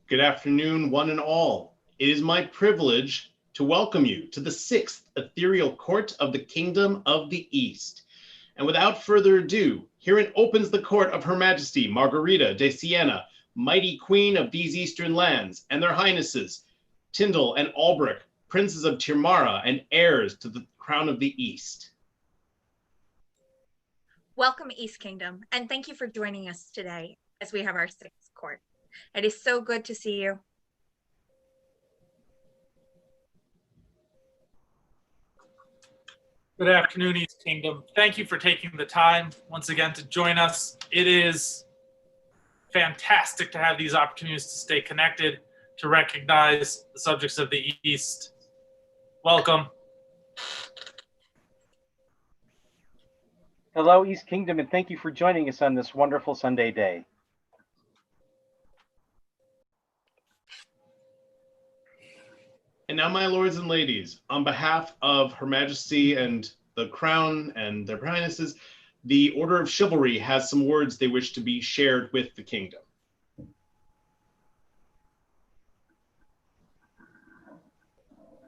Good afternoon, one and all. It is my privilege to welcome you to the 6th Ethereal Court of the Kingdom of the East. And without further ado, herein opens the court of Her Majesty Margarita de Siena, mighty queen of these eastern lands, and their highnesses, Tyndall and Albrecht, princes of Tirmara and heirs to the crown of the East. Welcome, East Kingdom, and thank you for joining us today as we have our 6th court. It is so good to see you. Good afternoon, East Kingdom. Thank you for taking the time once again to join us. It is fantastic to have these opportunities to stay connected, to recognize the subjects of the East. Welcome. Hello, East Kingdom, and thank you for joining us on this wonderful Sunday day. And now, my lords and ladies, on behalf of Her Majesty and the Crown and their Highnesses, the Order of Chivalry has some words they wish to be shared with the Kingdom.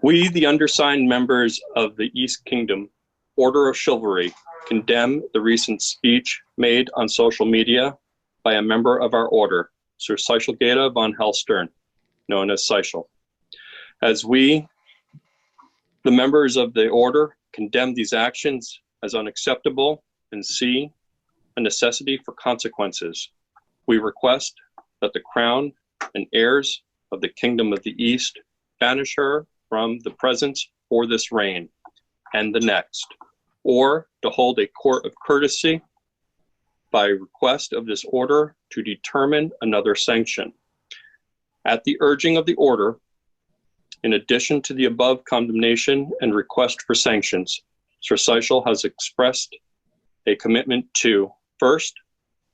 We, the undersigned members of the East Kingdom Order of Chivalry, condemn the recent speech made on social media by a member of our order, Sir Agatha von Halfdan, known as Seychel. As we, the members of the order, condemn these actions as unacceptable and see a necessity for consequences, we request that the Crown and heirs of the Kingdom of the East banish her from the presence for this reign and the next, or to hold a court of courtesy by request of this order to determine another sanction. At the urging of the order, in addition to the above condemnation and request for sanctions, Sir Seychel has expressed a commitment to, first,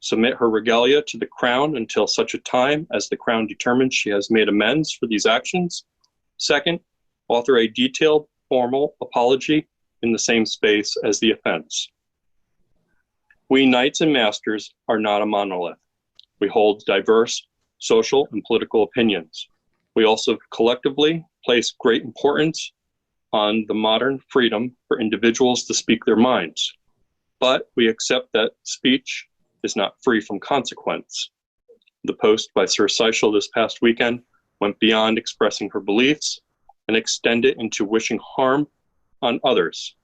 submit her regalia to the Crown until such a time as the Crown determines she has made amends for these actions. Second, author a detailed formal apology in the same space as the offense. We knights and masters are not a monolith. We hold diverse social and political opinions. We also collectively place great importance on the modern freedom for individuals to speak their minds. But we accept that speech is not free from consequence. The post by Sir Seychel this past weekend went beyond expressing her beliefs and extended into wishing harm on others.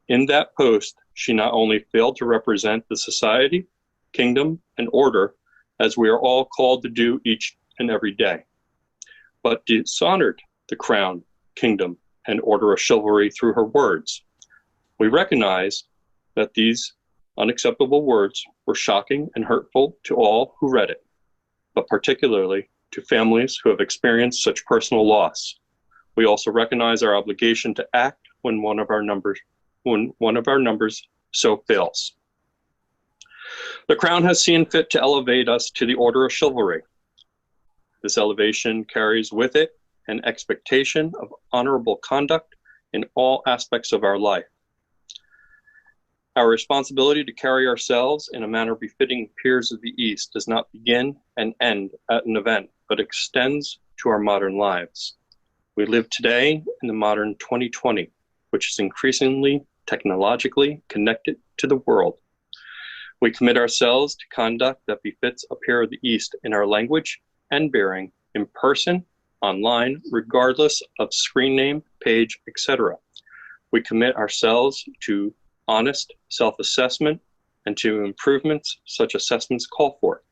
In that post, she not only failed to represent the society, kingdom, and order, as we are all called to do each and every day, but dishonored the Crown, kingdom, and order of chivalry through her words. We recognize that these unacceptable words were shocking and hurtful to all who read it, but particularly to families who have experienced such personal loss. We also recognize our obligation to act when one of our numbers so fails. The Crown has seen fit to elevate us to the order of chivalry. This elevation carries with it an expectation of honorable conduct in all aspects of our life. Our responsibility to carry ourselves in a manner befitting peers of the East does not begin and end at an event, but extends to our modern lives. We live today in the modern 2020, which is increasingly technologically connected to the world. We commit ourselves to conduct that befits a peer of the East in our language and bearing, in person, online, regardless of screen name, page, etc. We commit ourselves to honest self-assessment and to improvements such assessments call for.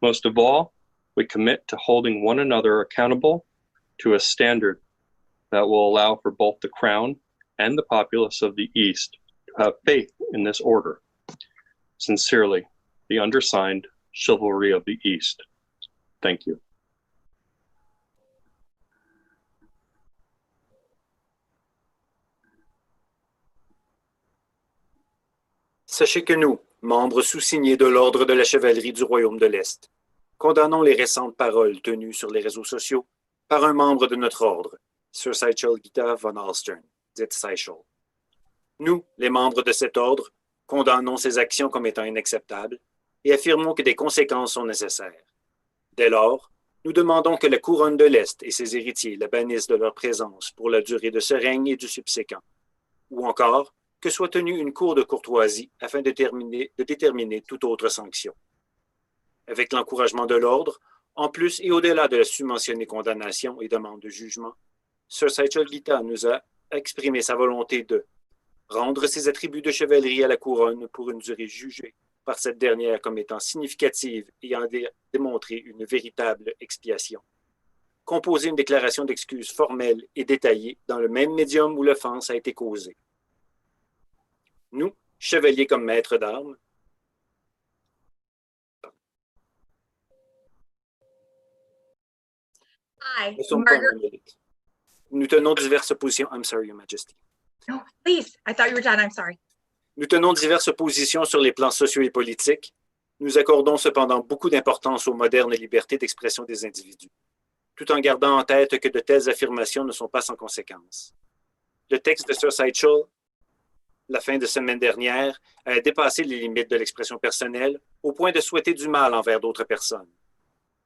Most of all, we commit to holding one another accountable to a standard that will allow for both the Crown and the populace of the East to have faith in this order. Sincerely, the undersigned Chivalry of the East. Thank you. Sachez que nous, membres sous-signés de l'Ordre de la Chevalerie du Royaume de l'Est, condamnons les récentes paroles tenues sur les réseaux sociaux par un membre de notre ordre, Sir Agatha von Halfdan, dite Seychel. Nous, les membres de cet ordre, condamnons ces actions comme étant inacceptables et affirmons que des conséquences sont nécessaires. Dès lors, Nous demandons que la couronne de l'Est et ses héritiers la bannissent de leur présence pour la durée de ce règne et du subséquent, ou encore que soit tenue une cour de courtoisie afin de déterminer toute autre sanction. Avec l'encouragement de l'ordre, en plus et au-delà de la submentionnée condamnation et demande de jugement, Sir Seichel Gita nous a exprimé sa volonté de rendre ses attributs de chevalerie à la couronne pour une durée jugée par cette dernière comme étant significative et en démontrer une véritable expiation. Composer une déclaration d'excuses formelle et détaillée dans le même médium où l'offense a été causée. Nous, chevaliers comme maîtres d'armes, I, ne sommes pas en Margaret. Amérique. Nous tenons diverses positions. I'm sorry, Your Majesty. No, please. I thought you were done. I'm sorry. Nous tenons diverses positions sur les plans sociaux et politiques. Nous accordons cependant beaucoup d'importance aux modernes libertés d'expression des individus, tout en gardant en tête que de telles affirmations ne sont pas sans conséquences. Le texte de Sir Seichel, la fin de semaine dernière, a dépassé les limites de l'expression personnelle au point de souhaiter du mal envers d'autres personnes.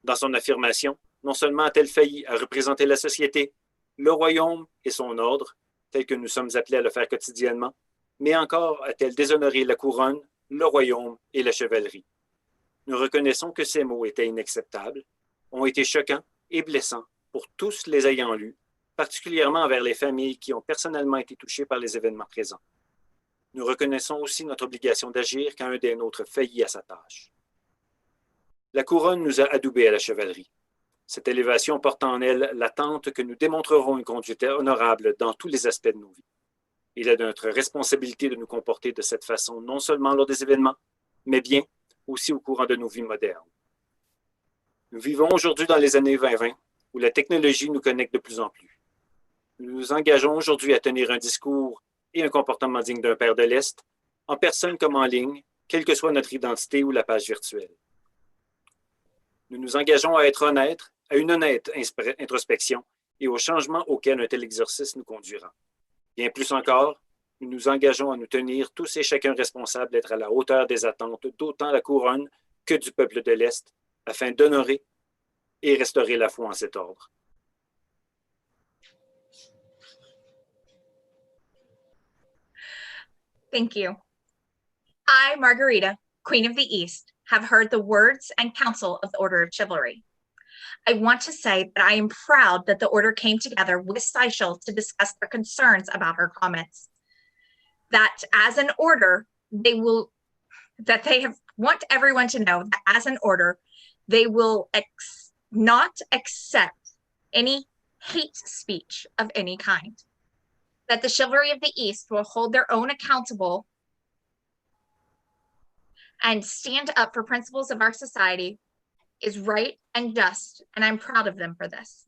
Dans son affirmation, non seulement a-t-elle failli à représenter la société, le royaume et son ordre, tel que nous sommes appelés à le faire quotidiennement, mais encore a-t-elle déshonoré la couronne, le royaume et la chevalerie. Nous reconnaissons que ces mots étaient inacceptables, ont été choquants et blessants pour tous les ayant lus, particulièrement envers les familles qui ont personnellement été touchées par les événements présents. Nous reconnaissons aussi notre obligation d'agir quand un des nôtres faillit à sa tâche. La couronne nous a adoubés à la chevalerie. Cette élévation porte en elle l'attente que nous démontrerons une conduite honorable dans tous les aspects de nos vies. Il est de notre responsabilité de nous comporter de cette façon non seulement lors des événements, mais bien aussi au courant de nos vies modernes. Nous vivons aujourd'hui dans les années 2020, où la technologie nous connecte de plus en plus. Nous nous engageons aujourd'hui à tenir un discours et un comportement digne d'un père de l'Est, en personne comme en ligne, quelle que soit notre identité ou la page virtuelle. Nous nous engageons à être honnêtes, à une honnête introspection et au changement auquel un tel exercice nous conduira. Bien plus encore, nous nous engageons à nous tenir tous et chacun responsables d'être à la hauteur des attentes d'autant la couronne que du peuple de l'Est, afin d'honorer et restaurer la foi en cet ordre. Thank you. I, Margarita, Queen of the East, have heard the words and counsel of the Order of Chivalry. I want to say that I am proud that the order came together with Seichel to discuss their concerns about her comments. That as an order, want everyone to know that as an order, they will not accept any hate speech of any kind. That the chivalry of the East will hold their own accountable and stand up for principles of our society is right and just, and I'm proud of them for this.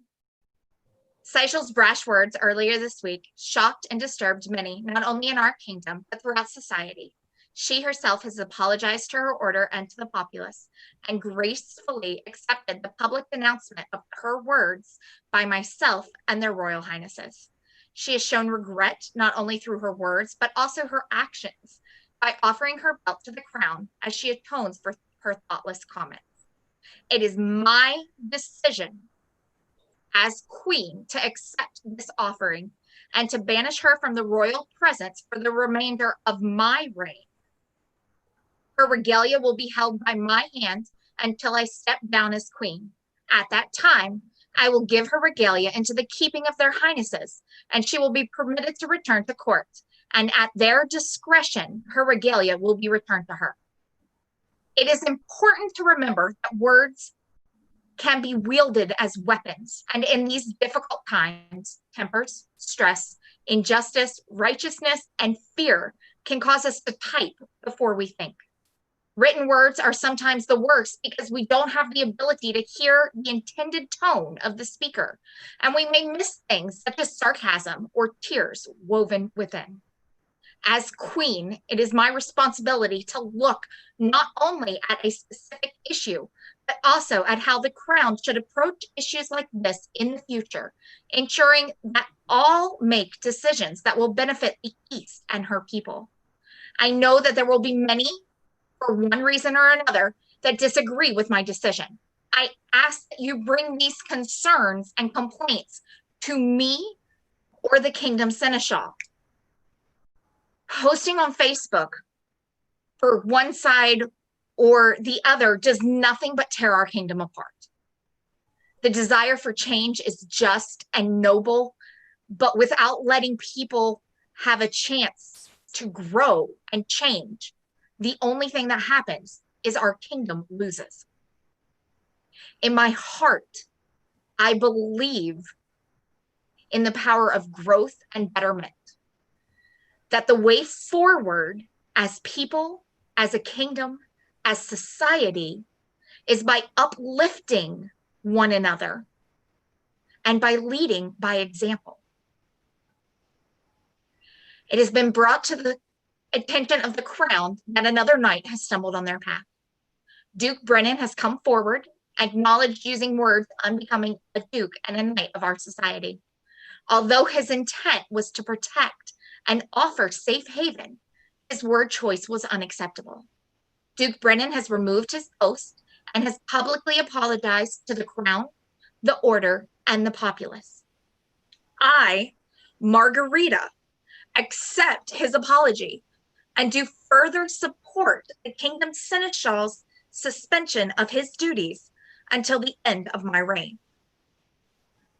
Seichel's brash words earlier this week shocked and disturbed many, not only in our kingdom, but throughout society. She herself has apologized to her order and to the populace, and gracefully accepted the public denouncement of her words by myself and their royal highnesses. She has shown regret not only through her words, but also her actions by offering her belt to the crown as she atones for her thoughtless comments. It is my decision as queen to accept this offering and to banish her from the royal presence for the remainder of my reign. Her regalia will be held by my hand until I step down as queen. At that time, I will give her regalia into the keeping of their highnesses, and she will be permitted to return to court. And at their discretion, her regalia will be returned to her. It is important to remember that words can be wielded as weapons, and in these difficult times, tempers, stress, injustice, righteousness, and fear can cause us to type before we think. Written words are sometimes the worst because we don't have the ability to hear the intended tone of the speaker, and we may miss things such as sarcasm or tears woven within. As queen, it is my responsibility to look not only at a specific issue, but also at how the crown should approach issues like this in the future, ensuring that all make decisions that will benefit the East and her people. I know that there will be many, for one reason or another, that disagree with my decision. I ask that you bring these concerns and complaints to me or the Kingdom Seneschal. Posting on Facebook for one side or the other does nothing but tear our kingdom apart. The desire for change is just and noble, but without letting people have a chance to grow and change, the only thing that happens is our kingdom loses. In my heart, I believe in the power of growth and betterment, that the way forward as people, as a kingdom, as society, is by uplifting one another and by leading by example. It has been brought to the attention of the crown that another knight has stumbled on their path. Duke Brennan has come forward, acknowledged using words unbecoming a duke and a knight of our society. Although his intent was to protect and offer safe haven, his word choice was unacceptable. Duke Brennan has removed his post and has publicly apologized to the crown, the order, and the populace. I, Margarita, accept his apology and do further support the Kingdom Seneschal's suspension of his duties until the end of my reign.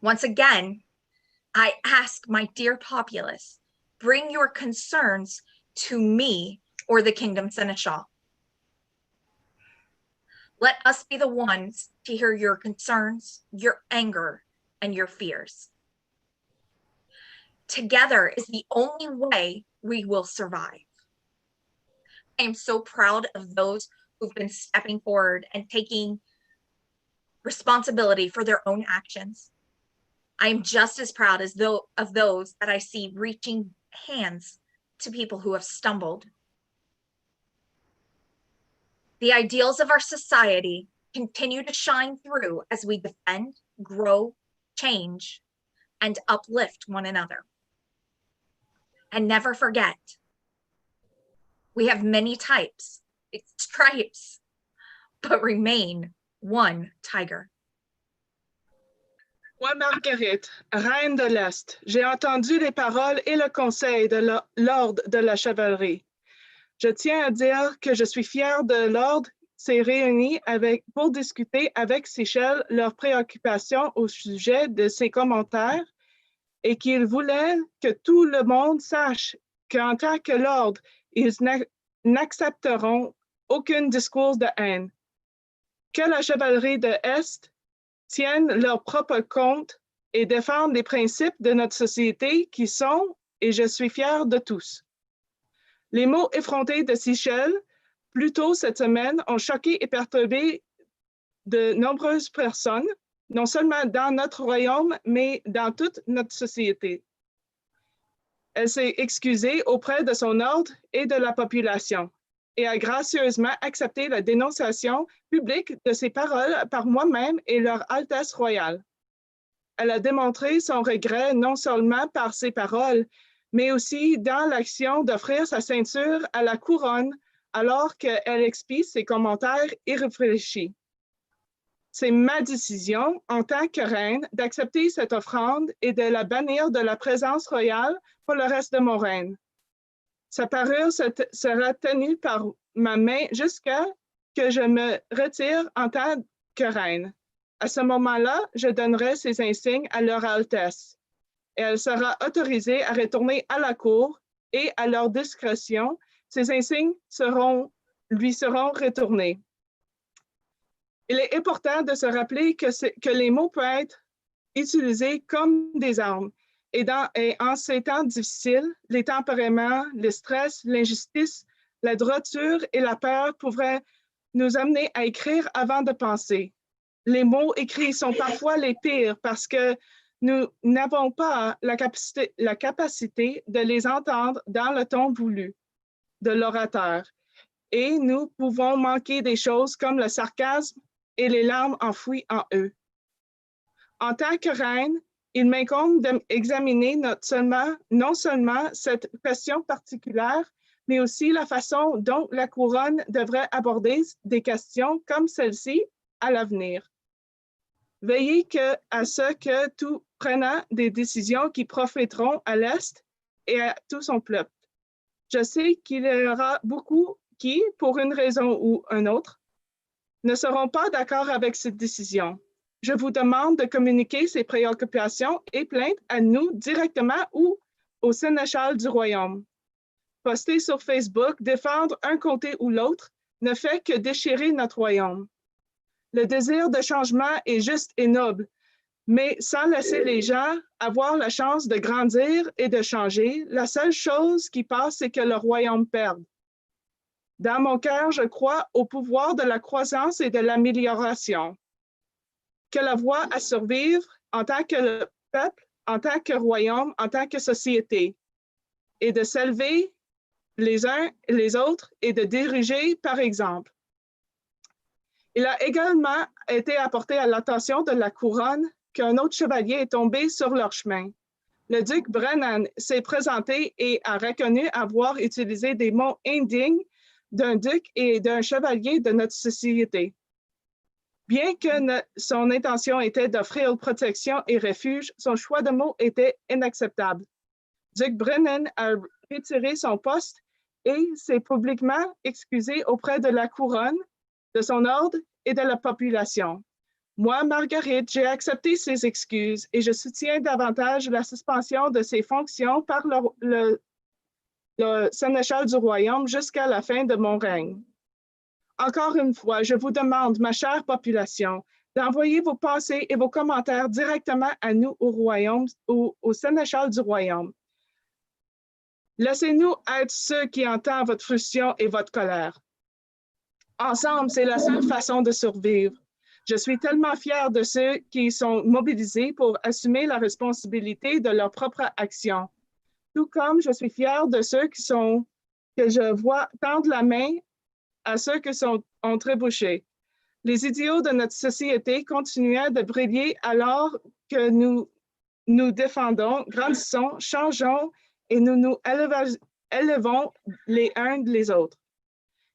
Once again, I ask my dear populace, bring your concerns to me or the Kingdom Seneschal. Let us be the ones to hear your concerns, your anger, and your fears. Together is the only way we will survive. I am so proud of those who've been stepping forward and taking responsibility for their own actions. I am just as proud as of those that I see reaching hands to people who have stumbled. The ideals of our society continue to shine through as we defend, grow, change, and uplift one another. And never forget, we have many types, stripes, but remain one tiger. Moi, Marguerite, reine de l'Est, j'ai entendu les paroles et le conseil de l'ordre de la chevalerie. Je tiens à dire que je suis fière de l'ordre s'est réuni pour discuter avec Seychelles leurs préoccupations au sujet de ses commentaires et qu'ils voulaient que tout le monde sache qu'en tant que l'ordre, ils n'accepteront aucun discours de haine. Que la chevalerie de l'Est tiennent leur propre compte et défendent les principes de notre société qui sont, et je suis fière de tous. Les mots effrontés de Seychelles, plus tôt cette semaine, ont choqué et perturbé de nombreuses personnes, non seulement dans notre royaume, mais dans toute notre société. Elle s'est excusée auprès de son ordre et de la population et a gracieusement accepté la dénonciation publique de ses paroles par moi-même et leur Altesse royale. Elle a démontré son regret non seulement par ses paroles, mais aussi dans l'action d'offrir sa ceinture à la couronne alors qu'elle expie ses commentaires irréfléchis. C'est ma décision en tant que reine d'accepter cette offrande et de la bannir de la présence royale pour le reste de mon règne. Sa parure sera tenue par ma main jusqu'à que je me retire en tant que reine. À ce moment-là, je donnerai ces insignes à leur Altesse et elle sera autorisée à retourner à la cour et à leur discrétion, ces insignes lui seront retournés. Il est important de se rappeler que les mots peuvent être utilisés comme des armes. Et en ces temps difficiles, les tempéraments, le stress, l'injustice, la droiture et la peur pourraient nous amener à écrire avant de penser. Les mots écrits sont parfois les pires parce que nous n'avons pas la capacité de les entendre dans le ton voulu de l'orateur. Et nous pouvons manquer des choses comme le sarcasme et les larmes enfouies en eux. En tant que reine, il m'incombe d'examiner non seulement cette question particulière, mais aussi la façon dont la couronne devrait aborder des questions comme celle-ci à l'avenir. Veillez à ce que tout prenant des décisions qui profiteront à l'Est et à tout son peuple. Je sais qu'il y aura beaucoup qui, pour une raison ou une autre, ne seront pas d'accord avec cette décision. Je vous demande de communiquer ces préoccupations et plaintes à nous directement ou au sénéchal du royaume. Poster sur Facebook, défendre un côté ou l'autre, ne fait que déchirer notre royaume. Le désir de changement est juste et noble, mais sans laisser les gens avoir la chance de grandir et de changer, la seule chose qui passe, c'est que le royaume perde. Dans mon cœur, je crois au pouvoir de la croissance et de l'amélioration. Que la voie à survivre en tant que peuple, en tant que royaume, en tant que société, et de s'élever les uns et les autres et de diriger par exemple. Il a également été apporté à l'attention de la couronne qu'un autre chevalier est tombé sur leur chemin. Le duc Brennan s'est présenté et a reconnu avoir utilisé des mots indignes d'un duc et d'un chevalier de notre société. Bien que son intention était d'offrir protection et refuge, son choix de mots était inacceptable. Duc Brennan a retiré son poste et s'est publiquement excusé auprès de la couronne, de son ordre et de la population. Moi, Margaret, j'ai accepté ses excuses et je soutiens davantage la suspension de ses fonctions par le sénéchal du royaume jusqu'à la fin de mon règne. Encore une fois, je vous demande, ma chère population, d'envoyer vos pensées et vos commentaires directement à nous au royaume, au sénéchal du royaume. Laissez-nous être ceux qui entendent votre frustration et votre colère. Ensemble, c'est la seule façon de survivre. Je suis tellement fière de ceux qui sont mobilisés pour assumer la responsabilité de leur propre action. Tout comme je suis fière de ceux que je vois tendre la main à ceux qui ont trébuché. Les idéaux de notre société continuaient de briller alors que nous nous défendons, grandissons, changeons et nous nous élevons les uns les autres.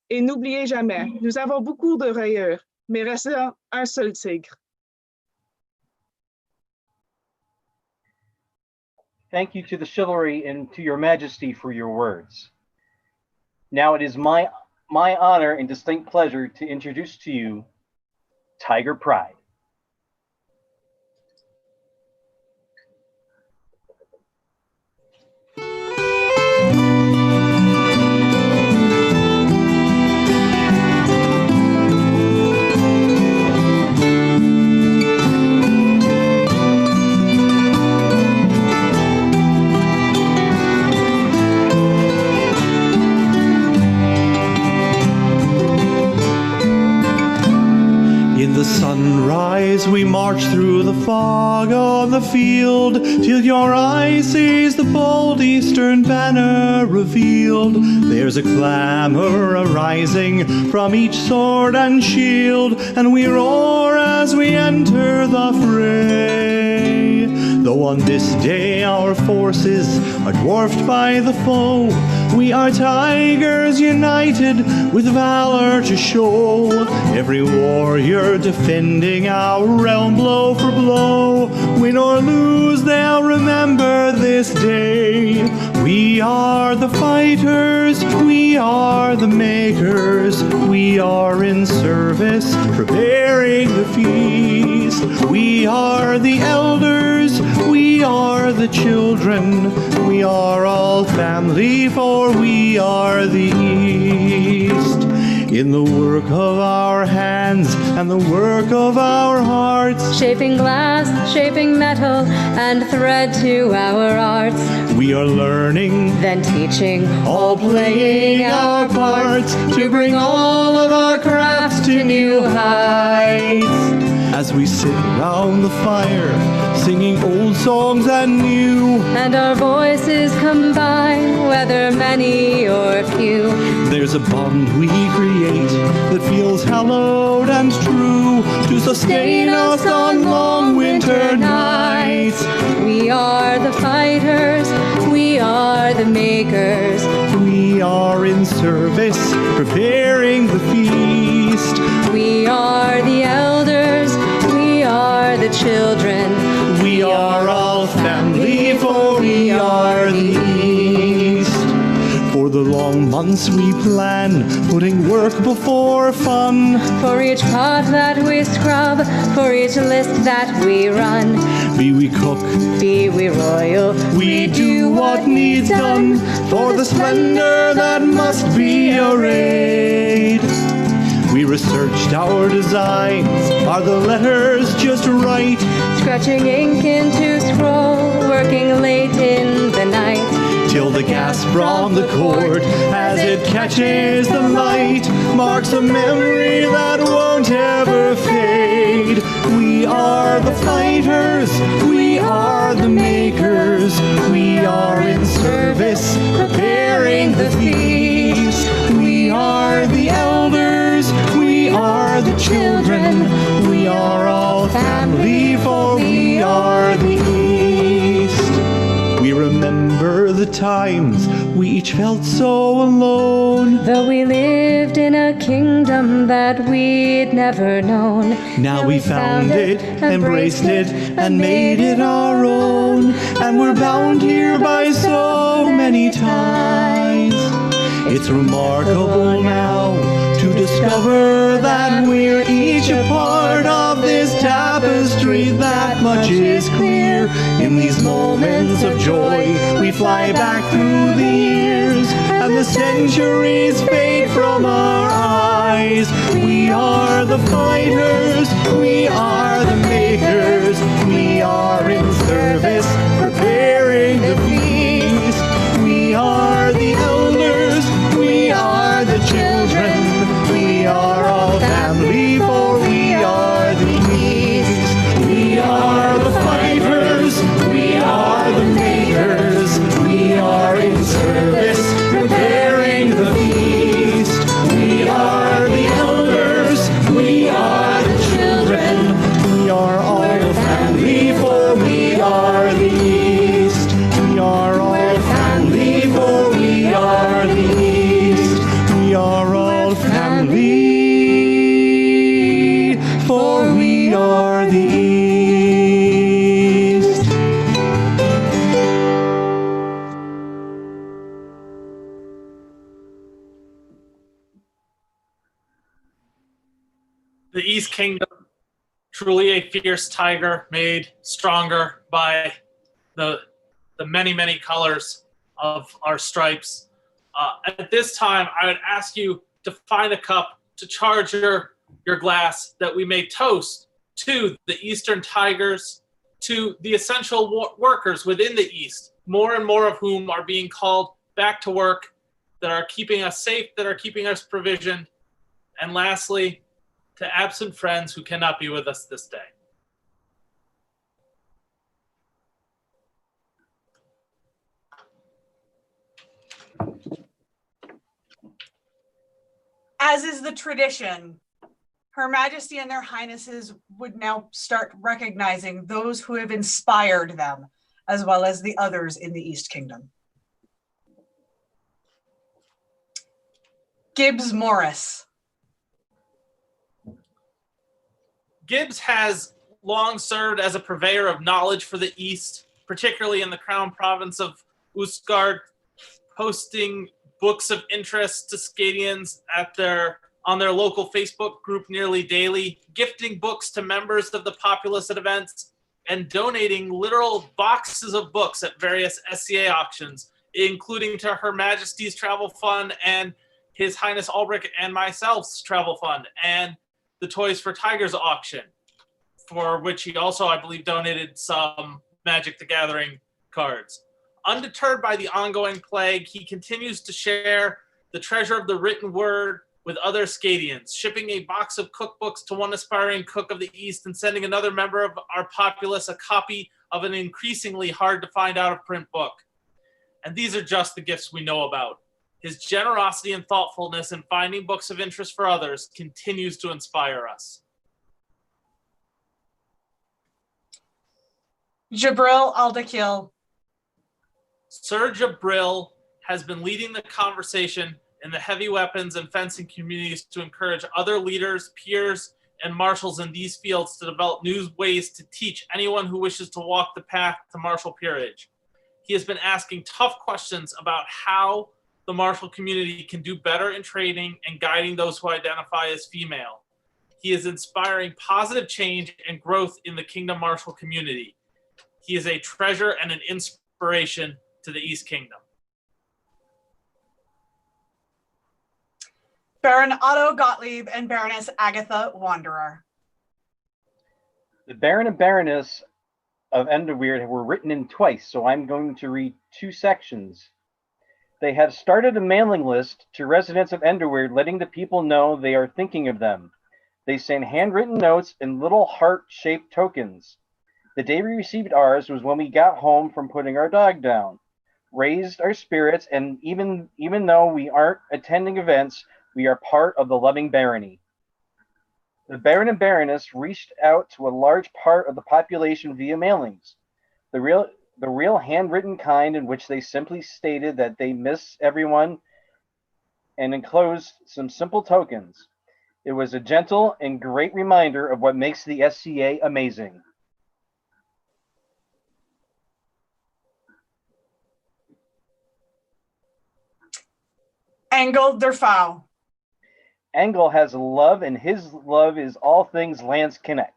Et n'oubliez jamais, nous avons beaucoup de rayures, mais restons un seul tigre. Thank you to the chivalry and to your majesty for your words. Now it is my honor and distinct pleasure to introduce to you Tiger Pride. Sunrise, we march through the fog on the field, till your eye sees the bold eastern banner revealed. There's a clamor arising from each sword and shield, and we roar as we enter the fray. Though on this day our forces are dwarfed by the foe, we are tigers united with valor to show. Every warrior defending our realm blow for blow. Win or lose, they'll remember this day. We are the fighters, we are the makers, we are in service, preparing the feast. We are the elders, we are the children, we are all family, for we are the East. In the work of our hands and the work of our hearts, shaping glass, shaping metal, and thread to our arts, we are learning, then teaching, all playing our parts, to bring all of our crafts to new heights. As we sit round the fire, singing old songs and new, and our voices combine, whether many or few, there's a bond we create that feels hallowed and true, to sustain us on long winter nights. We are the fighters, we are the makers, we are in service, preparing the feast. We are the elders, we are the children. We are all family, for we are the East. For the long months we plan, putting work before fun. For each pot that we scrub, for each list that we run, Be we cook, be we royal, we do what needs done. For the splendor that must be arrayed. We researched our designs, are the letters just right? Scratching ink into scroll, working late in the night. Till the gas from the cord, as it catches the light, marks a memory that won't ever fade. We are the fighters, we are the makers, we are in service, preparing the feast. We are the elders, we are the children, we are all family, for we are the East. We remember the times we each felt so alone. Though we lived in a kingdom that we'd never known. Now we found it, embraced it, and made it our own. And we're bound here by so many ties. It's remarkable now to discover that we're each a part of this tapestry. That much is clear. In these moments of joy, we fly back through the years, and the centuries fade from our eyes. We are the fighters, we are the makers, we are in service, preparing the feast. We are the elders, we are the children, we are all family, for we are the East. We are the fighters, we are the makers, we are in service, preparing the feast. We are the elders, we are the children, we are all family, for we are the East. We are all family, for we are the East. We are all family, for we are the East. The East Kingdom, truly a fierce tiger, made stronger by the many, many colors of our stripes. At this time, I would ask you to find a cup, to charge your glass, that we may toast to the Eastern Tigers, to the essential workers within the East, more and more of whom are being called back to work, that are keeping us safe, that are keeping us provisioned. And lastly, to absent friends who cannot be with us this day. As is the tradition, Her Majesty and their Highnesses would now start recognizing those who have inspired them, as well as the others in the East Kingdom. Gibbs Morris. Gibbs has long served as a purveyor of knowledge for the East, particularly in the Crown Province of Utgard, posting books of interest to Scadians on their local Facebook group nearly daily, gifting books to members of the populace at events, and donating literal boxes of books at various SCA auctions, including to Her Majesty's Travel Fund and His Highness Ulrich and myself's Travel Fund, and the Toys for Tigers auction, for which he also, I believe, donated some Magic the Gathering cards. Undeterred by the ongoing plague, he continues to share the treasure of the written word with other Scadians, shipping a box of cookbooks to one aspiring cook of the East and sending another member of our populace a copy of an increasingly hard to find out of print book. And these are just the gifts we know about. His generosity and thoughtfulness in finding books of interest for others continues to inspire us. Jabril Aldakil. Sir Jabril has been leading the conversation in the heavy weapons and fencing communities to encourage other leaders, peers, and marshals in these fields to develop new ways to teach anyone who wishes to walk the path to martial peerage. He has been asking tough questions about how the martial community can do better in training and guiding those who identify as female. He is inspiring positive change and growth in the Kingdom martial community. He is a treasure and an inspiration to the East Kingdom. Baron Otto Gottlieb and Baroness Agatha Wanderer. The Baron and Baroness of Underweird were written in twice, so I'm going to read two sections. They have started a mailing list to residents of Underweird, letting the people know they are thinking of them. They send handwritten notes and little heart-shaped tokens. The day we received ours was when we got home from putting our dog down, raised our spirits, and even though we aren't attending events, we are part of the loving barony. The Baron and Baroness reached out to a large part of the population via mailings, the real handwritten kind, in which they simply stated that they miss everyone and enclosed some simple tokens. It was a gentle and great reminder of what makes the SCA amazing. Engel Derfau. Engel has love, and his love is all things Lance Connect.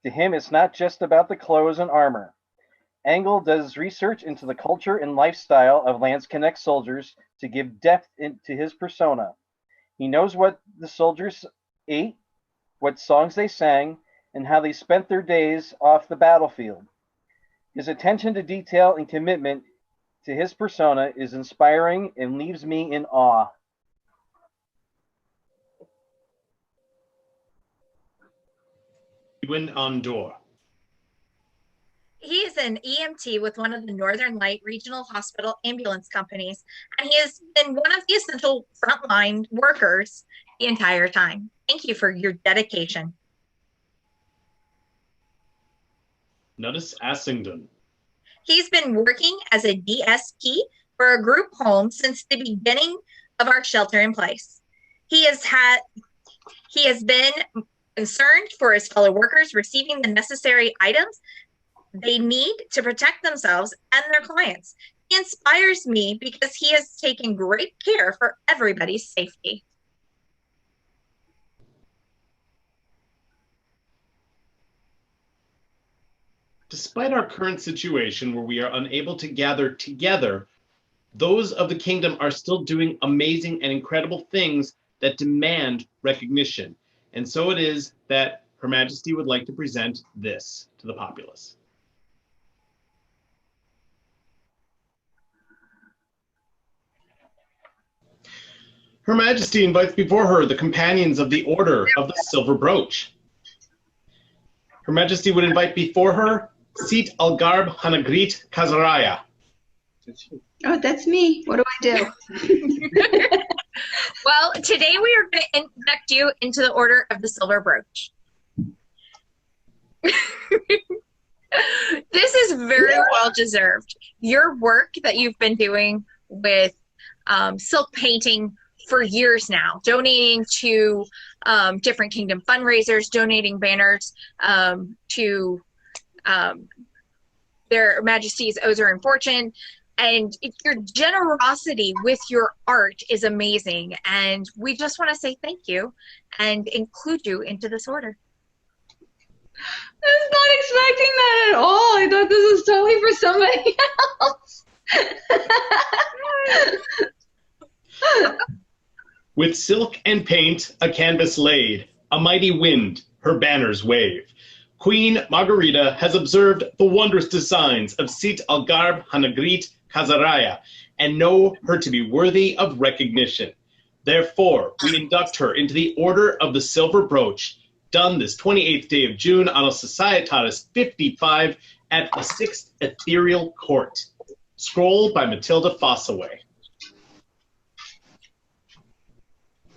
To him, it's not just about the clothes and armor. Engel does research into the culture and lifestyle of Lance Connect soldiers to give depth to his persona. He knows what the soldiers ate, what songs they sang, and how they spent their days off the battlefield. His attention to detail and commitment to his persona is inspiring and leaves me in awe. Edwin Ondor. He is an EMT with one of the Northern Light Regional Hospital ambulance companies, and he has been one of the essential frontline workers the entire time. Thank you for your dedication. Nudis Assington. He's been working as a DSP for a group home since the beginning of our shelter in place. He has been concerned for his fellow workers receiving the necessary items they need to protect themselves and their clients. He inspires me because he has taken great care for everybody's safety. Despite our current situation where we are unable to gather together, those of the kingdom are still doing amazing and incredible things that demand recognition. And so it is that Her Majesty would like to present this to the populace. Her Majesty invites before her the companions of the Order of the Silver Brooch. Her Majesty would invite before her Sit Algarb Hanagrit Kazaraya. Oh, that's me. What do I do? Well, today we are going to induct you into the Order of the Silver Brooch. This is very well deserved. Your work that you've been doing with silk painting for years now, donating to different kingdom fundraisers, donating banners to Their Majesties Ozer and Fortune, and your generosity with your art is amazing, and we just want to say thank you and include you into this order. I was not expecting that at all. I thought this was totally for somebody else. With silk and paint, a canvas laid, a mighty wind, her banners wave. Queen Margarita has observed the wondrous designs of Sit Algarb Hanagrit Kazaraya and know her to be worthy of recognition. Therefore, we induct her into the Order of the Silver Brooch, done this 28th day of June on a Societatis 55 at the 6th Ethereal Court. Scroll by Matilda Fossaway.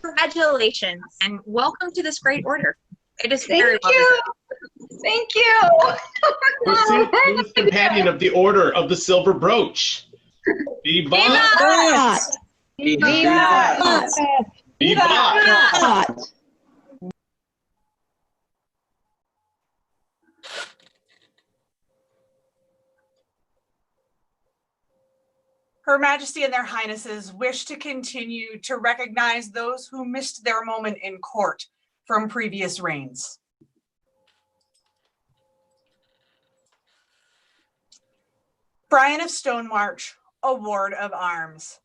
Congratulations and welcome to this great order. It is Thank very well you. deserved. Thank you. Who's companion of the Order of the Silver Brooch? Vivat! Vivat! Vivat! Her Majesty and their Highnesses wish to continue to recognize those who missed their moment in court from previous reigns. Brian of Stonemarch, Award of Arms.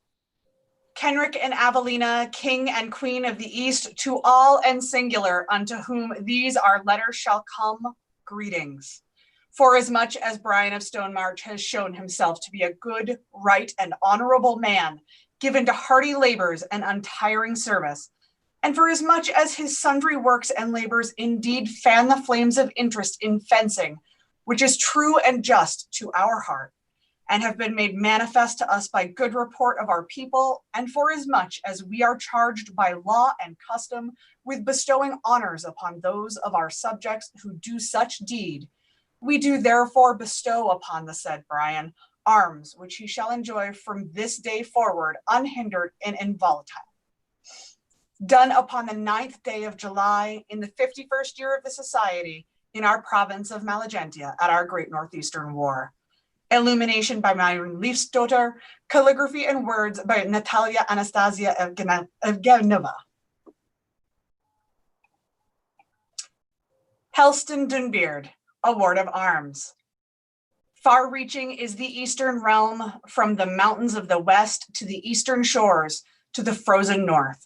Kenric and Avelina, King and Queen of the East, to all and singular unto whom these our letters shall come, greetings. Forasmuch as Brian of Stonemarch has shown himself to be a good, right, and honorable man, given to hearty labors and untiring service, and for as much as his sundry works and labors indeed fan the flames of interest in fencing, which is true and just to our heart, and have been made manifest to us by good report of our people, and for as much as we are charged by law and custom with bestowing honors upon those of our subjects who do such deed, we do therefore bestow upon the said Brian arms which he shall enjoy from this day forward unhindered and involatile. Done upon the 9th day of July in the 51st year of the Society in our province of Malagentia at our great Northeastern War. Illumination by Myron Leafsdotter, calligraphy and words by Natalia Anastasia Evgenova. Helston Dunbeard, Award of Arms. Far-reaching is the eastern realm from the mountains of the west to the eastern shores to the frozen north.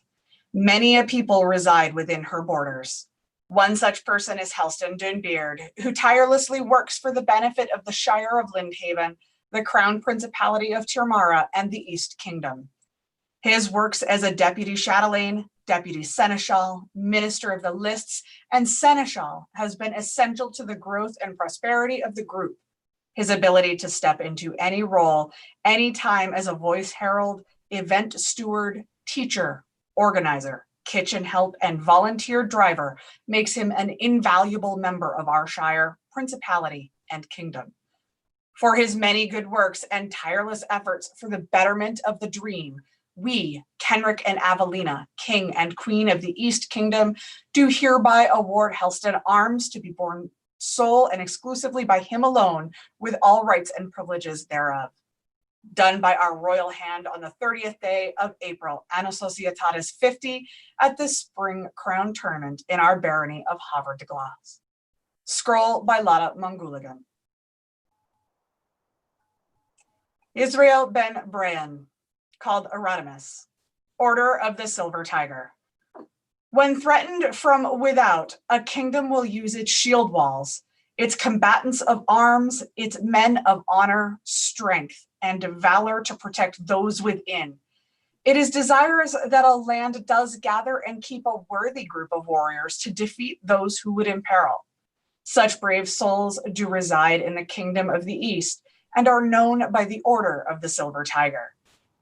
Many a people reside within her borders. One such person is Helston Dunbeard, who tirelessly works for the benefit of the Shire of Lindhaven, the Crown Principality of Tirmara, and the East Kingdom. His works as a deputy chatelaine, deputy seneschal, minister of the lists, and seneschal has been essential to the growth and prosperity of the group. His ability to step into any role, anytime as a voice herald, event steward, teacher, organizer, kitchen help, and volunteer driver makes him an invaluable member of our shire, principality, and kingdom. For his many good works and tireless efforts for the betterment of the dream, we, Kenric and Avelina, King and Queen of the East Kingdom, do hereby award Helston arms to be borne sole and exclusively by him alone, with all rights and privileges thereof. Done by our royal hand on the 30th day of April, Anno Societatis 50, at the Spring Crown Tournament in our barony of Havre de Glace. Scroll by Lotta Mongooligan. Israel ben Brian, called Erasmus, Order of the Silver Tiger. When threatened from without, a kingdom will use its shield walls, its combatants of arms, its men of honor, strength, and valor to protect those within. It is desirous that a land does gather and keep a worthy group of warriors to defeat those who would imperil. Such brave souls do reside in the kingdom of the East and are known by the Order of the Silver Tiger.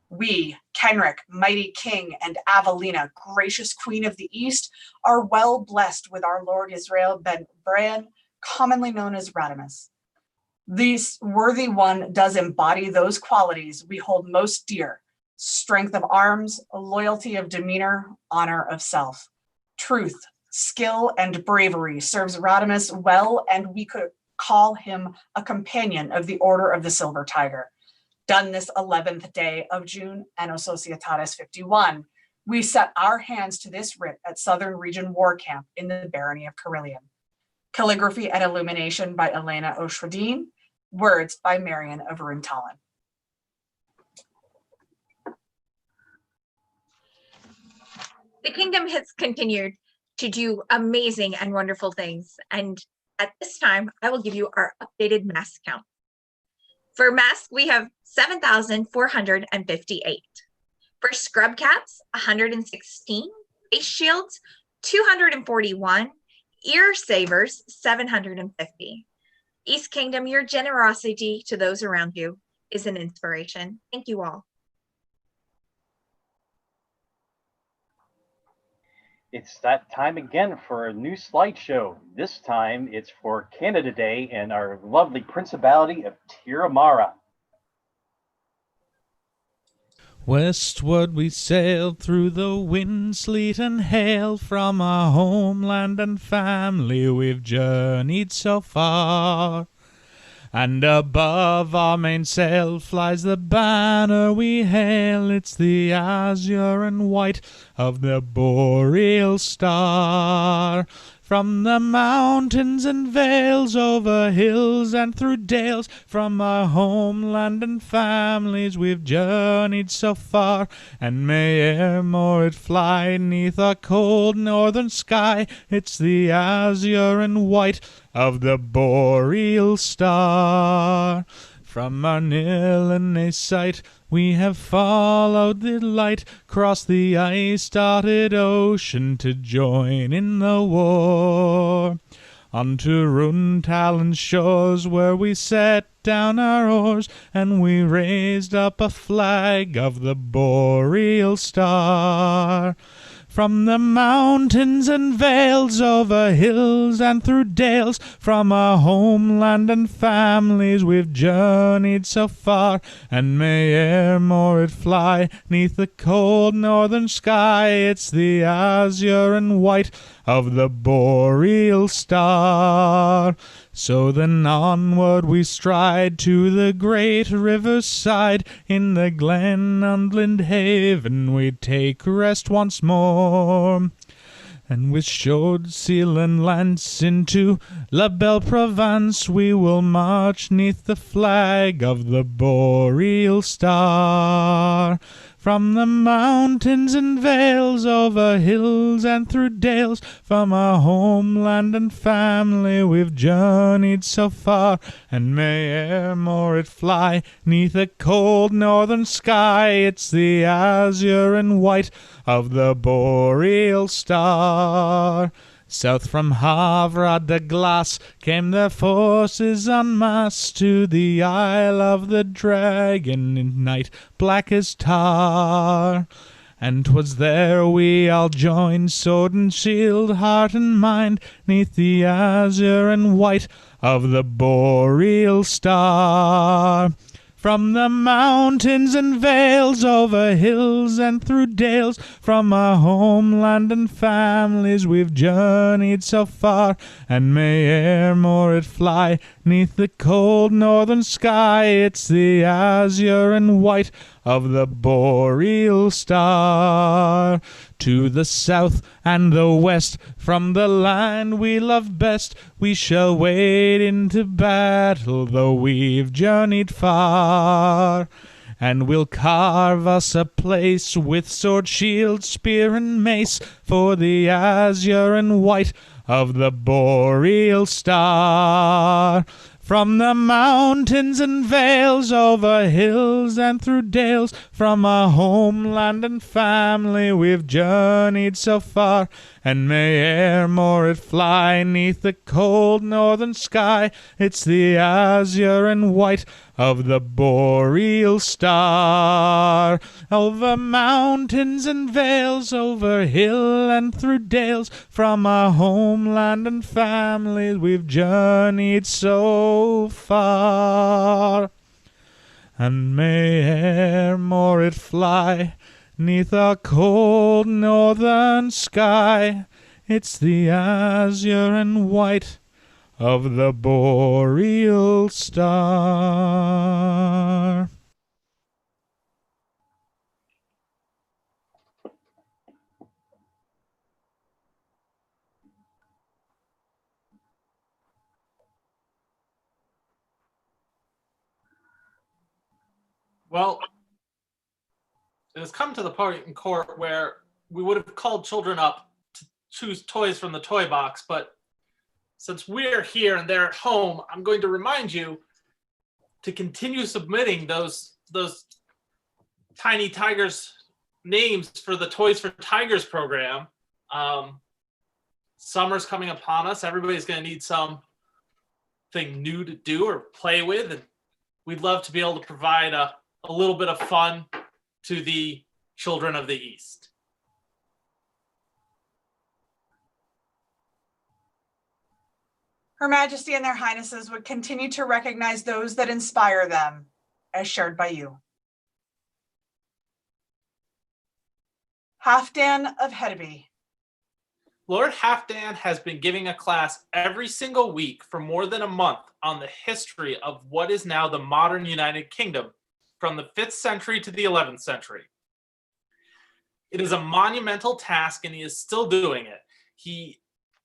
We, Kenric, mighty king, and Avelina, gracious queen of the East, are well blessed with our Lord Israel ben Brian, commonly known as Radamus. This worthy one does embody those qualities we hold most dear: strength of arms, loyalty of demeanor, honor of self. Truth, skill, and bravery serves Radamus well, and we could call him a companion of the Order of the Silver Tiger. Done this 11th day of June, Anno Societatis 51, we set our hands to this writ at Southern Region War Camp in the Barony of Carillion. Calligraphy and illumination by Elena O'Shradeen. Words by Marion of Runtallen. The kingdom has continued to do amazing and wonderful things. And at this time, I will give you our updated mask count. For masks, we have 7,458. For scrub caps, 116. Face shields, 241. Ear savers, 750. East Kingdom, your generosity to those around you is an inspiration. Thank you all. It's that time again for a new slideshow. This time it's for Canada Day and our lovely Principality of Tirmara. Westward we sailed through the wind, sleet, and hail. From our homeland and family we've journeyed so far. And above our mainsail flies the banner we hail. It's the azure and white of the boreal star. From the mountains and vales, over hills and through dales, from our homeland and families we've journeyed so far, and may evermore it fly 'neath our cold northern sky. It's the azure and white of the boreal star. From our Nilene sight we have followed the light, crossed the ice-dotted ocean to join in the war. Unto Runtalen's shores where we set down our oars, and we raised up a flag of the boreal star. From the mountains and vales, over hills and through dales, from our homeland and families we've journeyed so far, and may evermore it fly 'neath the cold northern sky. It's the azure and white of the boreal star. So then onward we stride to the great river's side. In the glen Undland haven we take rest once more. And with sword, seal, and lance into La Belle Provence we will march 'neath the flag of the boreal star. From the mountains and vales, over hills and through dales, from our homeland and family we've journeyed so far, and may evermore it fly 'neath the cold northern sky. It's the azure and white of the boreal star. South from Havre de Glace came their forces en masse to the Isle of the Dragon in night black as tar. And 'twas there we all joined, sword and shield, heart and mind, 'neath the azure and white of the boreal star. From the mountains and vales, over hills and through dales, from our homeland and families we've journeyed so far, and may evermore it fly 'neath the cold northern sky. It's the azure and white of the boreal star. To the south and the west, from the land we love best, we shall wade into battle, though we've journeyed far. And we'll carve us a place with sword, shield, spear, and mace, for the azure and white of the boreal star. From the mountains and vales, over hills and through dales, from our homeland and family we've journeyed so far, and may evermore it fly 'neath the cold northern sky. It's the azure and white of the boreal star. Over mountains and vales, over hill and through dales, from our homeland and families we've journeyed so far, and may evermore it fly 'neath our cold northern sky. It's the azure and white of the boreal star. Well, it has come to the point in court where we would have called children up to choose toys from the toy box, but since we're here and they're at home, I'm going to remind you to continue submitting those tiny tigers names for the Toys for Tigers program. Summer's coming upon us. Everybody's going to need something new to do or play with, and we'd love to be able to provide a little bit of fun to the children of the East. Her Majesty and their Highnesses would continue to recognize those that inspire them, as shared by you. Halfdan of Hedeby, Lord Halfdan has been giving a class every single week for more than a month on the history of what is now the modern United Kingdom from the 5th century to the 11th century. It is a monumental task and he is still doing it. He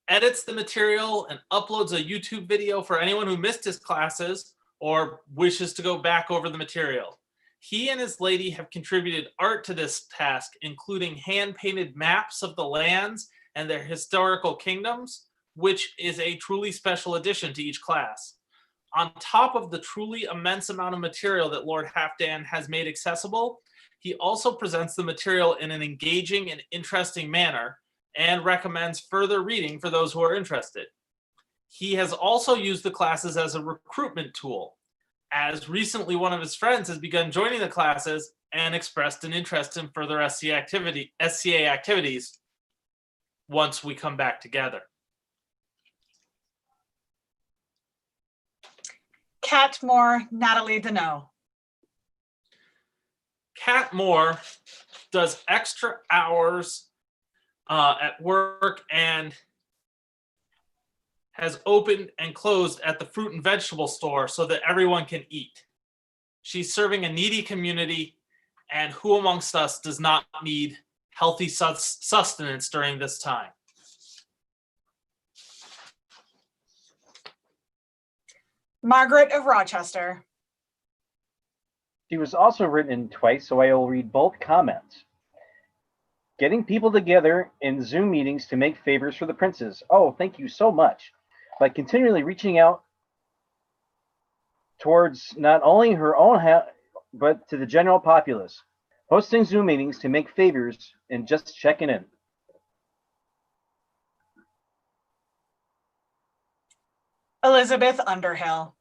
edits the material and uploads a YouTube video for anyone who missed his classes or wishes to go back over the material. He and his lady have contributed art to this task, including hand-painted maps of the lands and their historical kingdoms, which is a truly special addition to each class. On top of the truly immense amount of material that Lord Halfdan has made accessible, he also presents the material in an engaging and interesting manner and recommends further reading for those who are interested. He has also used the classes as a recruitment tool, as recently one of his friends has begun joining the classes and expressed an interest in further SCA activities once we come back together. Kat Moore, Natalie Deneau. Kat Moore does extra hours at work and has opened and closed at the fruit and vegetable store so that everyone can eat. She's serving a needy community, and who amongst us does not need healthy sustenance during this time? Margaret of Rochester. She was also written twice, so I will read both comments. Getting people together in Zoom meetings to make favors for the princes. Oh, thank you so much. By continually reaching out towards not only her own but to the general populace. Hosting Zoom meetings to make favors and just checking in. Elizabeth Underhill.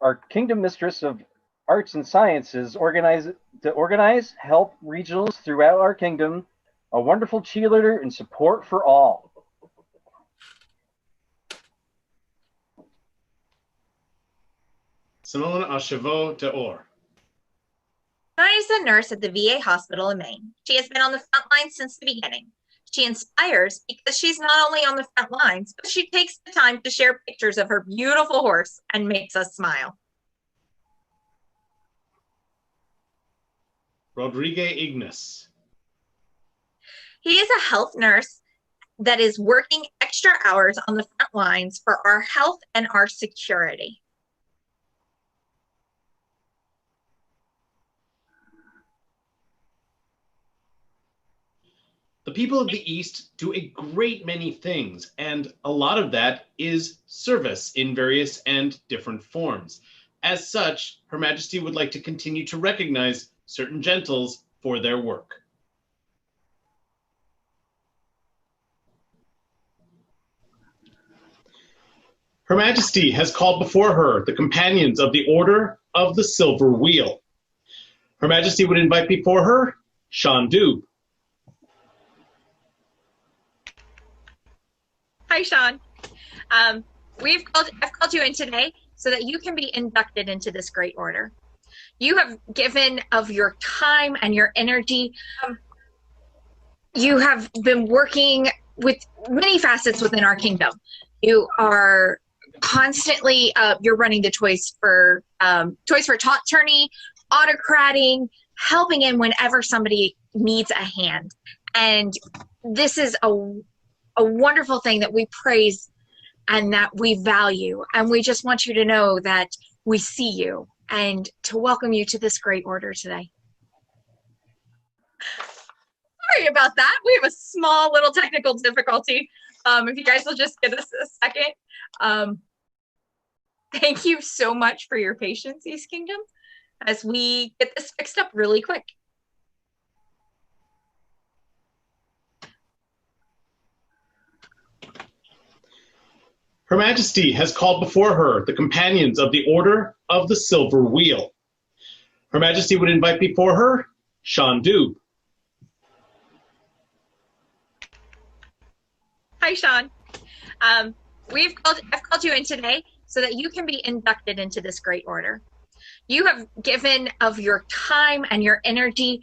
Our Kingdom Mistress of Arts and Sciences organize, help regionals throughout our kingdom, a wonderful cheerleader and support for all. Simone Achevaux de Or. Connie is a nurse at the VA hospital in Maine. She has been on the front lines since the beginning. She inspires because she's not only on the front lines, but she takes the time to share pictures of her beautiful horse and makes us smile. Rodrigue Ignace. He is a health nurse that is working extra hours on the front lines for our health and our security. The people of the East do a great many things, and a lot of that is service in various and different forms. As such, Her Majesty would like to continue to recognize certain gentles for their work. Her Majesty has called before her the companions of the Order of the Silver Wheel. Her Majesty would invite before her Sean Doob. Hi, Sean. I've called you in today so that you can be inducted into this great order. You have given of your time and your energy. You have been working with many facets within our kingdom. You are constantly, you're running the Toys for Tot tourney, autocrating, helping in whenever somebody needs a hand. And this is a wonderful thing that we praise and that we value. And we just want you to know that we see you and to welcome you to this great order today. Sorry about that. We have a small little technical difficulty. If you guys will just give us a second. Thank you so much for your patience, East Kingdom, as we get this fixed up really quick. Her Majesty has called before her the companions of the Order of the Silver Wheel. Her Majesty would invite before her Sean Doob. Hi, Sean. I've called you in today so that you can be inducted into this great order. You have given of your time and your energy.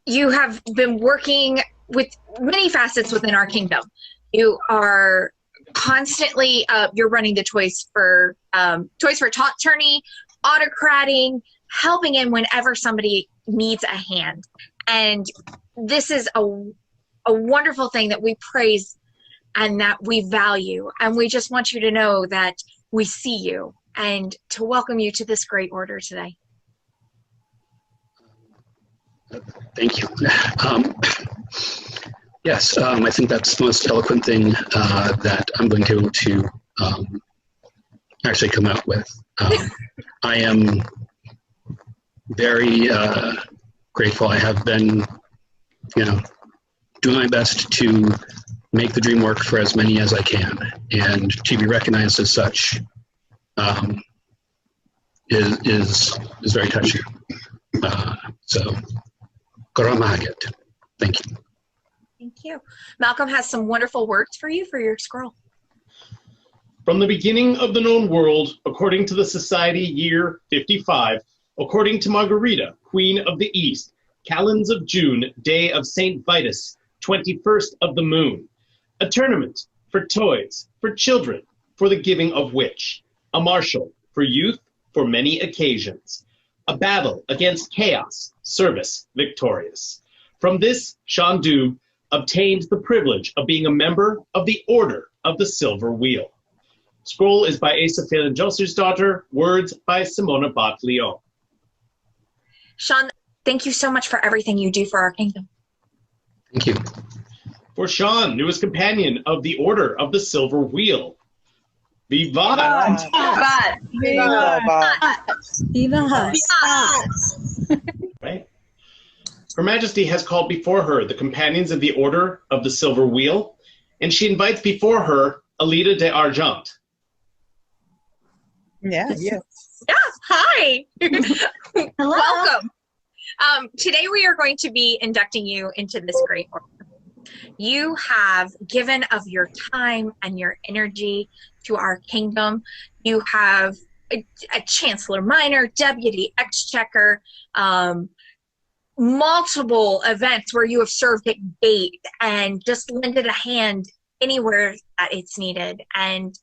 You have been working with many facets within our kingdom. You are constantly you're running the toys for tot tourney, autocrating, helping in whenever somebody needs a hand. And this is a wonderful thing that we praise and that we value. And we just want you to know that we see you and to welcome you to this great order today. Thank you. Yes, I think that's the most eloquent thing that I'm going to actually come out with. I am very grateful. I have been, doing my best to make the dream work for as many as I can, and to be recognized as such is very touching. So, Goramaget. Thank you. Thank you. Malcolm has some wonderful words for you for your scroll. From the beginning of the known world, according to the Society year 55, according to Margarita, Queen of the East, calends of June, day of Saint Vitus, 21st of the moon, a tournament for toys, for children, for the giving of which, a martial for youth, for many occasions, a battle against chaos, service victorious. From this, Shandu obtained the privilege of being a member of the Order of the Silver Wheel. Scroll is by Asa Phelan Joser's daughter, words by Simona Bot Leon. Sean, thank you so much for everything you do for our kingdom. Thank you. For Sean, newest companion of the Order of the Silver Wheel. Vivat! Vivat! Vivat! Right? Her Majesty has called before her the companions of the Order of the Silver Wheel, and she invites before her Alida de Argent. Yes. Yeah, hi. Welcome. Today we are going to be inducting you into this great order. You have given of your time and your energy to our kingdom. You have a Chancellor Minor, Deputy Exchequer, multiple events where you have served at gate and just lended a hand anywhere that it's needed. And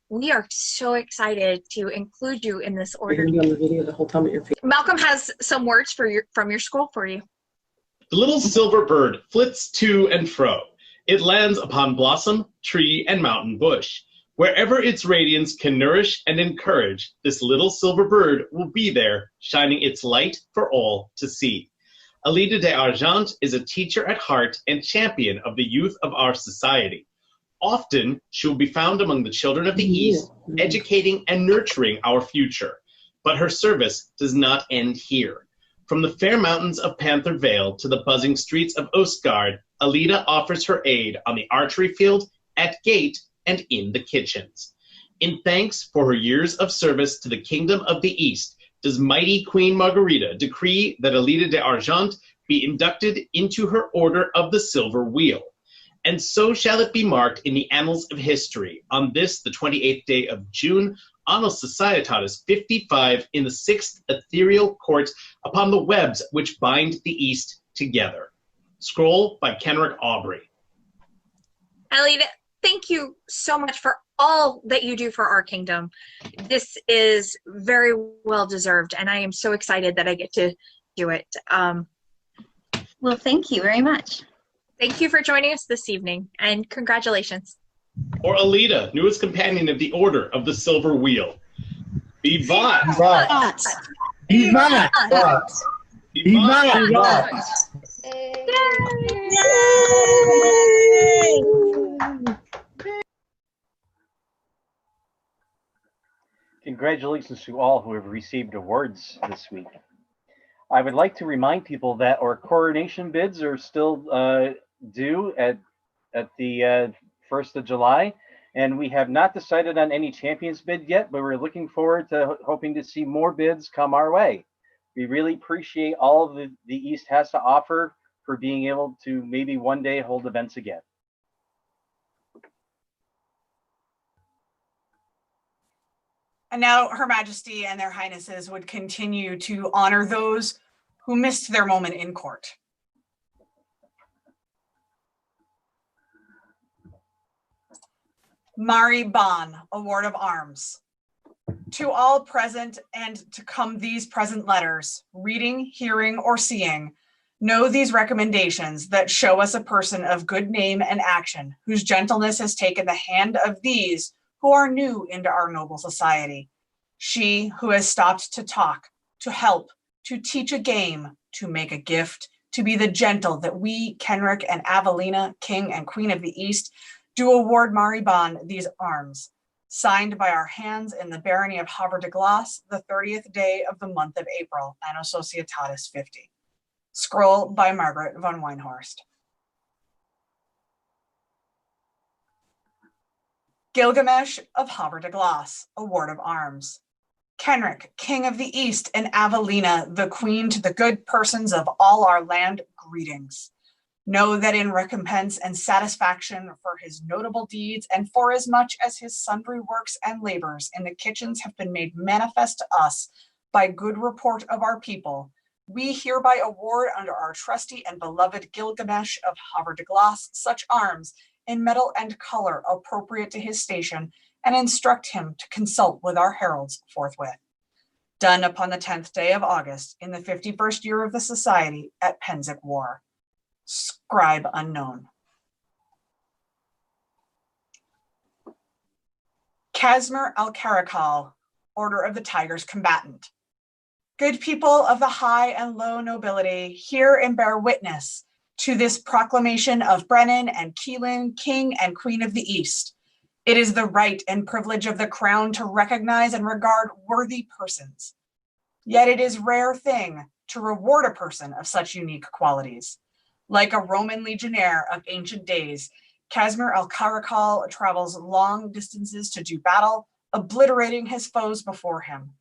we are so excited to include you in this order. You're gonna be on the video the whole time at your feet. Malcolm has some words for from your scroll for you. The little silver bird flits to and fro. It lands upon blossom, tree, and mountain bush. Wherever its radiance can nourish and encourage, this little silver bird will be there, shining its light for all to see. Alida de Argent is a teacher at heart and champion of the youth of our society. Often, she will be found among the children of the East, educating and nurturing our future. But her service does not end here. From the fair mountains of Panther Vale to the buzzing streets of Ostgard, Alida offers her aid on the archery field, at gate, and in the kitchens. In thanks for her years of service to the Kingdom of the East, does mighty Queen Margarita decree that Alida de Argent be inducted into her Order of the Silver Wheel. And so shall it be marked in the annals of history on this, the 28th day of June, Annus Societatis 55, in the 6th Ethereal Court, upon the webs which bind the East together. Scroll by Kenrick Aubrey. Alida, thank you so much for all that you do for our kingdom. This is very well deserved, and I am so excited that I get to do it. Well, thank you very much. Thank you for joining us this evening, and congratulations. Or Alida, newest companion of the Order of the Silver Wheel. Vivat! Vivat! Vivat! Vivat! Vivat! Congratulations to all who have received awards this week. I would like to remind people that our coronation bids are still due at the 1st of July, and we have not decided on any champions bid yet, but we're looking forward to hoping to see more bids come our way. We really appreciate all the East has to offer for being able to maybe one day hold events again. And now Her Majesty and their Highnesses would continue to honor those who missed their moment in court. Mari Ban, Award of Arms. To all present and to come these present letters, reading, hearing, or seeing, know these recommendations that show us a person of good name and action, whose gentleness has taken the hand of these who are new into our noble society. She who has stopped to talk, to help, to teach a game, to make a gift, to be the gentle that we, Kenrick and Avelina, King and Queen of the East, do award Mari Ban these arms, signed by our hands in the barony of Havre de Grace, the 30th day of the month of April, Anno Societatis 50. Scroll by Margaret von Weinhorst. Gilgamesh of Havre de Grace, Award of Arms. Kenrick, King of the East, and Avelina, the Queen, to the good persons of all our land, greetings. Know that in recompense and satisfaction for his notable deeds, and for as much as his sundry works and labors in the kitchens have been made manifest to us by good report of our people, we hereby award under our trusty and beloved Gilgamesh of Havre de Grace such arms in metal and color appropriate to his station, and instruct him to consult with our heralds forthwith. Done upon the 10th day of August in the 51st year of the society at Penzic War. Scribe unknown. Casimir Al-Karakal, Order of the Tiger's Combatant. Good people of the high and low nobility, hear and bear witness to this proclamation of Brennan and Keelan, King and Queen of the East. It is the right and privilege of the crown to recognize and regard worthy persons. Yet it is a rare thing to reward a person of such unique qualities. Like a Roman legionnaire of ancient days, Casimir Al-Karakal travels long distances to do battle, obliterating his foes before him.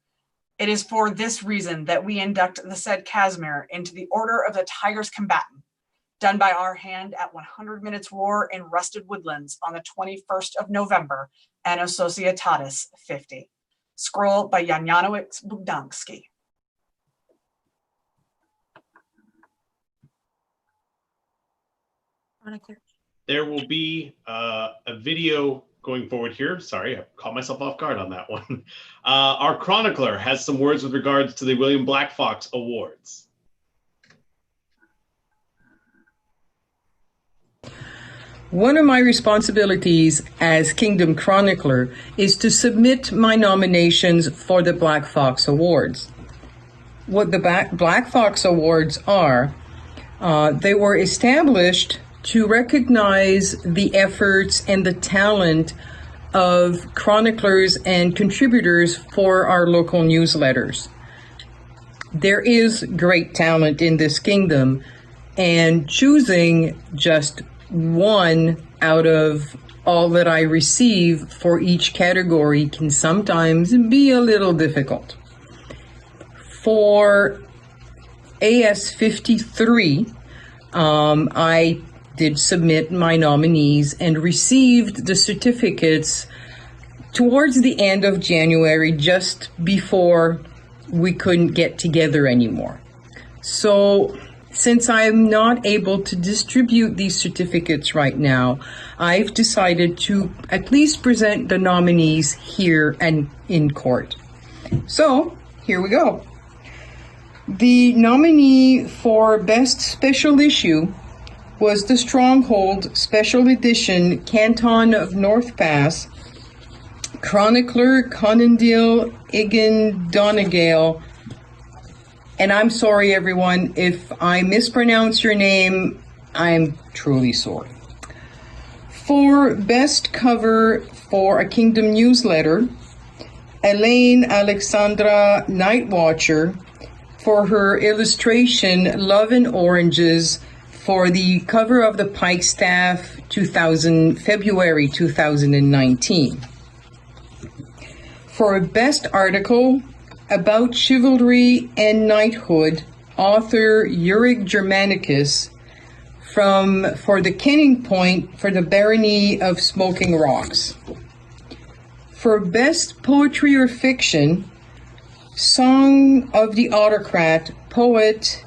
It is for this reason that we induct the said Casimir into the Order of the Tiger's Combatant, done by our hand at 100 Minutes War in Rusted Woodlands on the 21st of November, Anno Societatis 50. Scroll by Janjanowicz Bogdansky. There will be a video going forward here. Sorry, I caught myself off guard on that one. Our chronicler has some words with regards to the William Black Fox Awards. One of my responsibilities as Kingdom Chronicler is to submit my nominations for the Black Fox Awards. What the Black Fox Awards are, they were established to recognize the efforts and the talent of chroniclers and contributors for our local newsletters. There is great talent in this kingdom, and choosing just one out of all that I receive for each category can sometimes be a little difficult. For AS53, I did submit my nominees and received the certificates towards the end of January, just before we couldn't get together anymore. So since I'm not able to distribute these certificates right now, I've decided to at least present the nominees here and in court. So here we go. The nominee for Best Special Issue was the Stronghold Special Edition, Canton of North Pass, Chronicler Conandil Igan Donegale. And I'm sorry, everyone, if I mispronounce your name, I'm truly sorry. For Best Cover for a Kingdom Newsletter, Elaine Alexandra Nightwatcher for her illustration Love and Oranges for the cover of the Pikestaff February 2019. For Best Article about Chivalry and Knighthood, author Uric Germanicus for the Kenning Point for the Barony of Smoking Rocks. For Best Poetry or Fiction, Song of the Autocrat, poet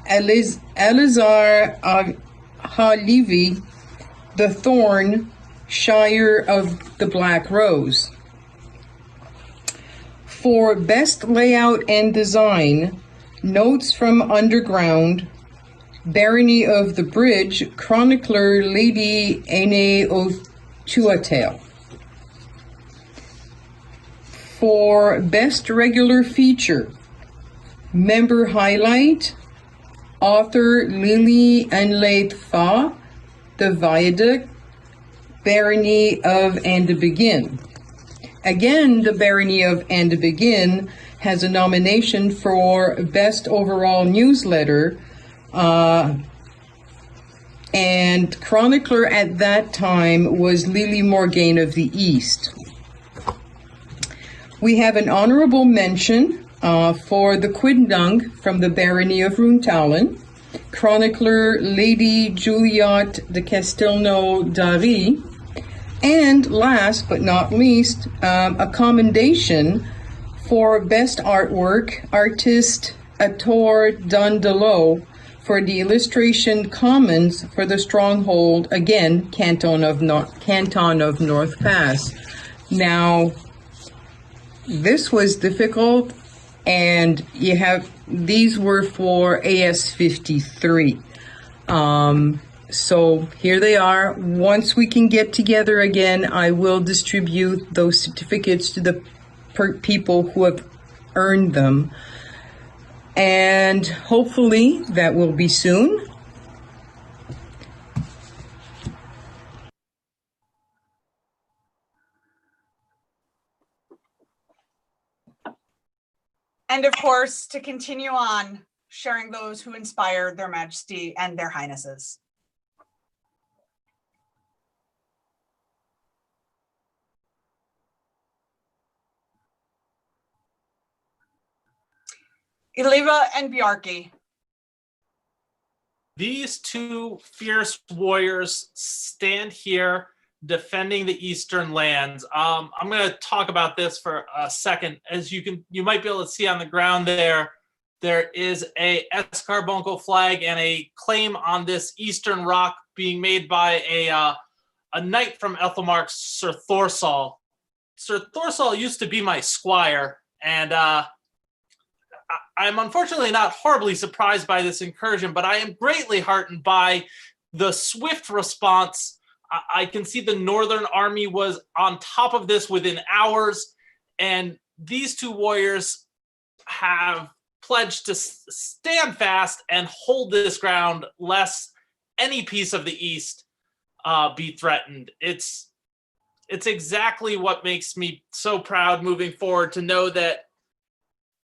Elazar Halevi, The Thorn, Shire of the Black Rose. For best layout and design, notes from Underground, Barony of the Bridge, chronicler Lady Ene O'Tuathail. For best regular feature, member highlight, author Lily Anlaith Fa, The Viaduct, Barony of Andebegin. Again, the Barony of Andebegin has a nomination for best overall newsletter, and chronicler at that time was Lily Morgaine of the East. We have an honorable mention for the Quindung from the Barony of Runtalin, chronicler Lady Juliette de Castelnau d'Ary, and last but not least, a commendation for best artwork, artist Ator Dundalo for the illustration commons for the stronghold, again, Canton of North Pass. Now, this was difficult, and these were for AS53. So here they are. Once we can get together again, I will distribute those certificates to the people who have earned them. And hopefully that will be soon. And of course, to continue on sharing those who inspired their Majesty and their Highnesses. Eliva and Bjarki. These two fierce warriors stand here defending the Eastern lands. I'm going to talk about this for a second. As you might be able to see on the ground there is a escarbuncle flag and a claim on this Eastern rock being made by a knight from Ethelmark, Sir Thorsall. Sir Thorsall used to be my squire, and I'm unfortunately not horribly surprised by this incursion, but I am greatly heartened by the swift response. I can see the Northern Army was on top of this within hours, and these two warriors have pledged to stand fast and hold this ground lest any piece of the East be threatened. It's exactly what makes me so proud moving forward to know that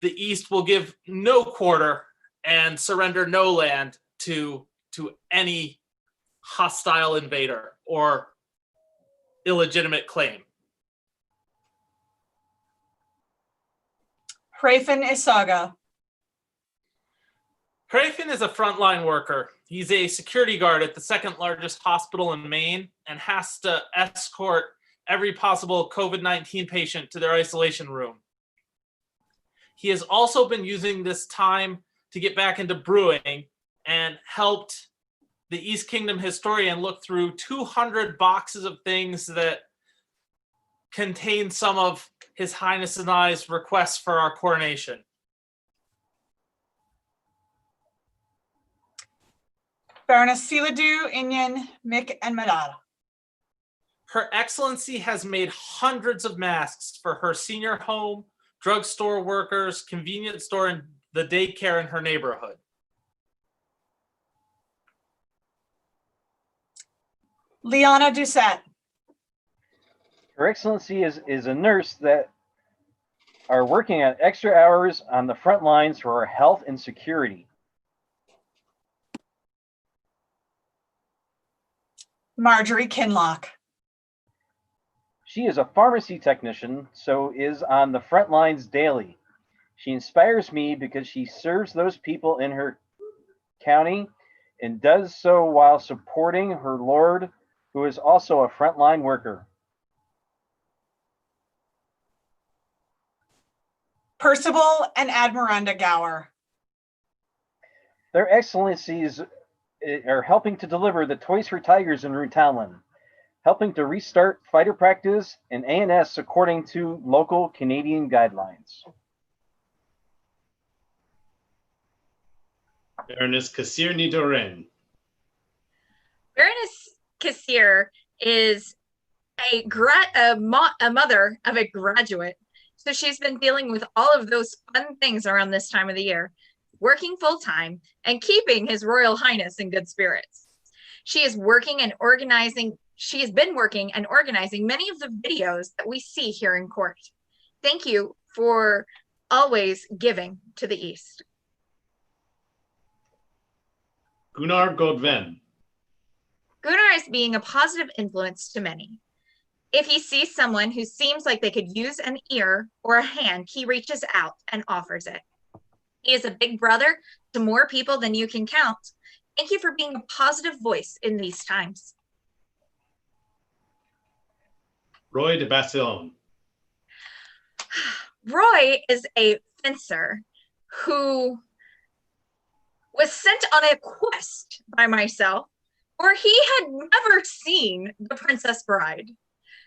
the East will give no quarter and surrender no land to any hostile invader or illegitimate claim. Hrafin Isaga. Hrafin is a frontline worker. He's a security guard at the second largest hospital in Maine and has to escort every possible COVID-19 patient to their isolation room. He has also been using this time to get back into brewing and helped the East Kingdom historian look through 200 boxes of things that contain some of His Highness and I's requests for our coronation. Baroness Siladu, Inyan, Mick, and Madara. Her Excellency has made hundreds of masks for her senior home, drugstore workers, convenience store, and the daycare in her neighborhood. Liana Doucette. Her Excellency is a nurse that are working at extra hours on the front lines for our health and security. Marjorie Kinlock. She is a pharmacy technician, so is on the front lines daily. She inspires me because she serves those people in her county and does so while supporting her lord, who is also a frontline worker. Percival and Admiranda Gower. Their Excellencies are helping to deliver the Toys for Tigers in Rutalin. helping to restart fighter practice and ANS according to local Canadian guidelines. Baroness Kassir Nidoren. Baroness Kassir is a mother of a graduate. So she's been dealing with all of those fun things around this time of the year, working full-time and keeping His Royal Highness in good spirits. She is working and organizing. She has been working and organizing many of the videos that we see here in court. Thank you for always giving to the East. Gunnar Godven. Gunnar is being a positive influence to many. If he sees someone who seems like they could use an ear or a hand, he reaches out and offers it. He is a big brother to more people than you can count. Thank you for being a positive voice in these times. Roy de Bassillon. Roy is a fencer who was sent on a quest by myself where he had never seen The Princess Bride.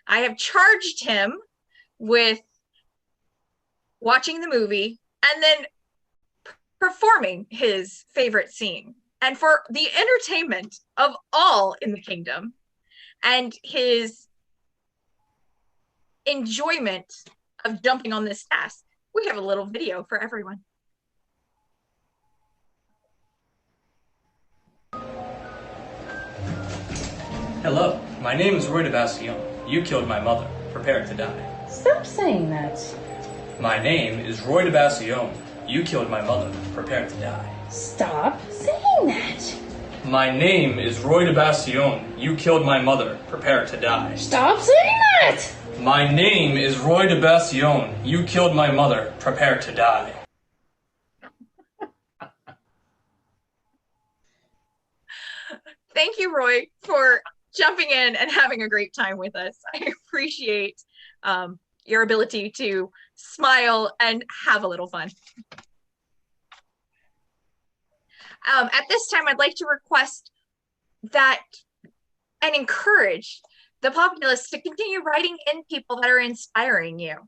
I have charged him with watching the movie and then performing his favorite scene. And for the entertainment of all in the kingdom and his enjoyment of jumping on this task, we have a little video for everyone. Hello, my name is Roy de Bassillon. You killed my mother. Prepare to die. Stop saying that. My name is Roy de Bassillon. You killed my mother. Prepare to die. Stop saying that. My name is Roy de Bassillon. You killed my mother. Prepare to die. Stop saying that. My name is Roy de Bassillon. You killed my mother. Prepare to die. Thank you, Roy, for jumping in and having a great time with us. I appreciate your ability to smile and have a little fun. At this time, I'd like to request that and encourage the populace to continue writing in people that are inspiring you.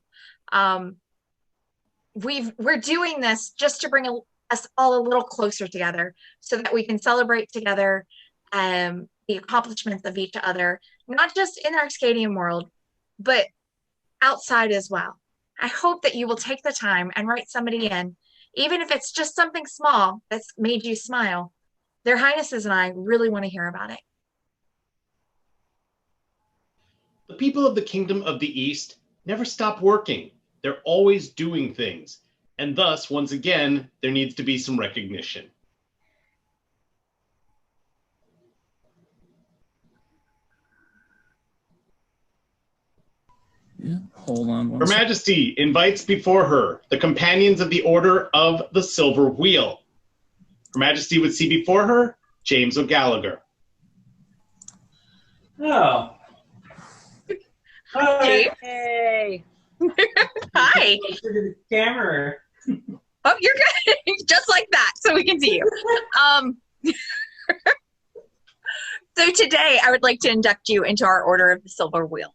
We're doing this just to bring us all a little closer together so that we can celebrate together the accomplishments of each other, not just in our skating world, but outside as well. I hope that you will take the time and write somebody in, even if it's just something small that's made you smile. Their Highnesses and I really want to hear about it. The people of the Kingdom of the East never stop working. They're always doing things. And thus, once again, there needs to be some recognition. Yeah, hold on one Her second. Majesty invites before her the companions of the Order of the Silver Wheel. Her Majesty would see before her James O'Gallagher. Oh. Hey. Hey. Hi. Look at the camera. Oh, you're good. Just like that, so we can see you. So today, I would like to induct you into our Order of the Silver Wheel.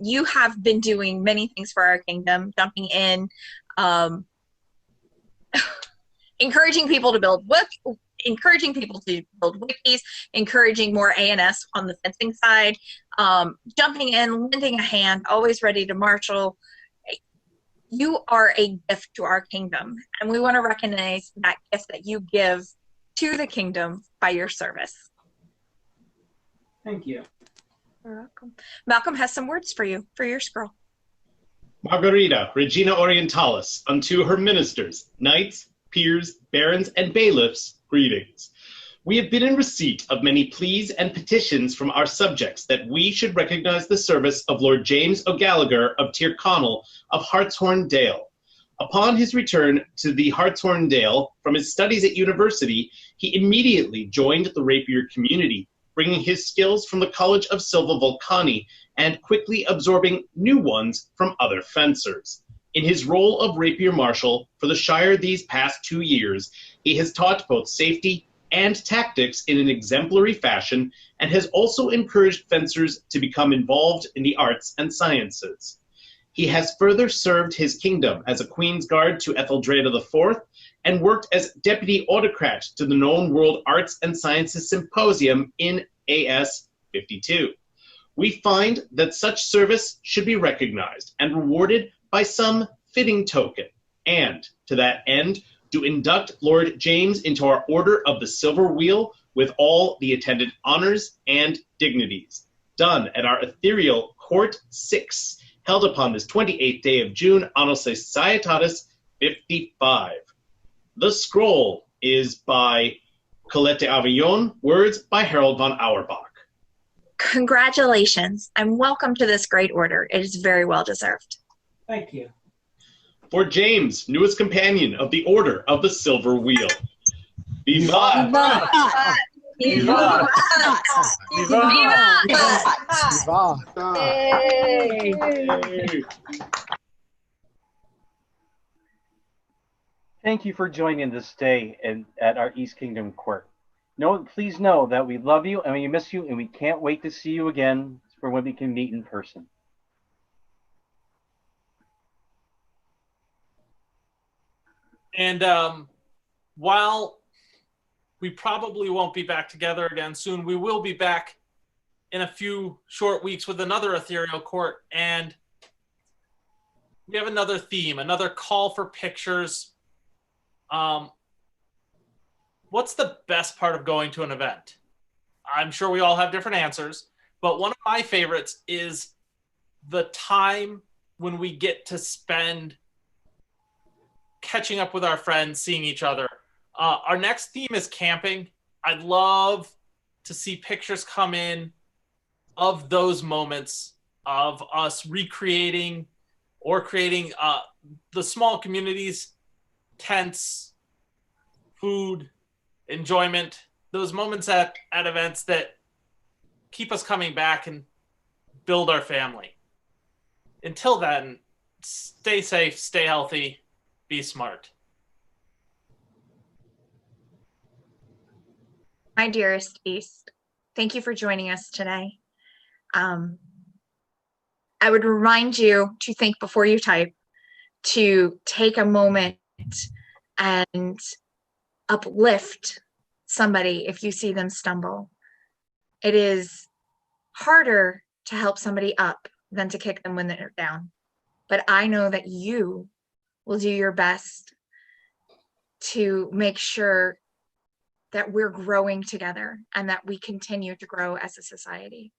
You have been doing many things for our kingdom, jumping in, encouraging people to build wikis, encouraging more ANS on the fencing side, jumping in, lending a hand, always ready to marshal. You are a gift to our kingdom, and we want to recognize that gift that you give to the kingdom by your service. Thank you. You're welcome. Malcolm has some words for you, for your scroll. Margarita, Regina Orientalis, unto her ministers, knights, peers, barons, and bailiffs, greetings. We have been in receipt of many pleas and petitions from our subjects that we should recognize the service of Lord James O'Gallagher of Tyrconnell of Hartshorn Dale. Upon his return to the Hartshorn Dale from his studies at university, he immediately joined the rapier community, bringing his skills from the College of Silva Volcani and quickly absorbing new ones from other fencers. In his role of rapier marshal for the Shire these past 2 years, he has taught both safety and tactics in an exemplary fashion, and has also encouraged fencers to become involved in the arts and sciences. He has further served his kingdom as a Queen's Guard to Etheldreda IV and worked as deputy autocrat to the known World Arts and Sciences Symposium in AS 52. We find that such service should be recognized and rewarded by some fitting token, and, to that end, do induct Lord James into our Order of the Silver Wheel with all the attendant honors and dignities, done at our Ethereal Court 6, held upon this 28th day of June, Anno Societatis 55. The scroll is by Colette de Avignon, words by Harold von Auerbach. Congratulations and welcome to this great order. It is very well deserved. Thank you. For James, newest companion of the Order of the Silver Wheel. Vivat! Vivat! Thank you for joining this day at our East Kingdom Court. Please know that we love you and we miss you, and we can't wait to see you again for when we can meet in person. And while we probably won't be back together again soon, we will be back in a few short weeks with another Ethereal Court. And we have another theme, another call for pictures. What's the best part of going to an event? I'm sure we all have different answers, but one of my favorites is the time when we get to spend catching up with our friends, seeing each other. Our next theme is camping. I'd love to see pictures come in of those moments of us recreating or creating the small communities, tents, food, enjoyment, those moments at events that keep us coming back and build our family. Until then, stay safe, stay healthy, be smart. My dearest East, thank you for joining us today. I would remind you to think before you type, to take a moment and uplift somebody if you see them stumble. It is harder to help somebody up than to kick them when they're down. But I know that you will do your best to make sure that we're growing together and that we continue to grow as a society.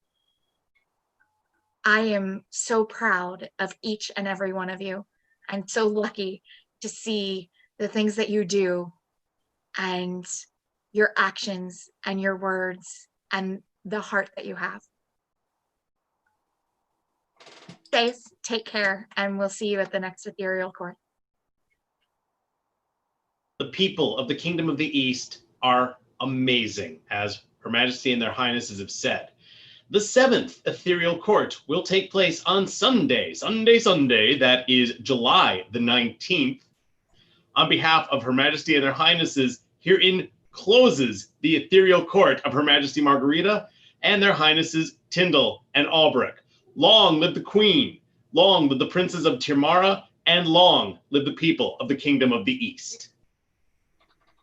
I am so proud of each and every one of you. I'm so lucky to see the things that you do and your actions and your words and the heart that you have. Stay, take care, and we'll see you at the next Ethereal Court. The people of the Kingdom of the East are amazing, as Her Majesty and their Highnesses have said. The 7th Ethereal Court will take place on Sunday, that is July the 19th. On behalf of Her Majesty and their Highnesses, herein closes the Ethereal Court of Her Majesty Margarita and their Highnesses Tyndall and Albrecht. Long live the Queen, long live the Princes of Tirmara, and long live the people of the Kingdom of the East.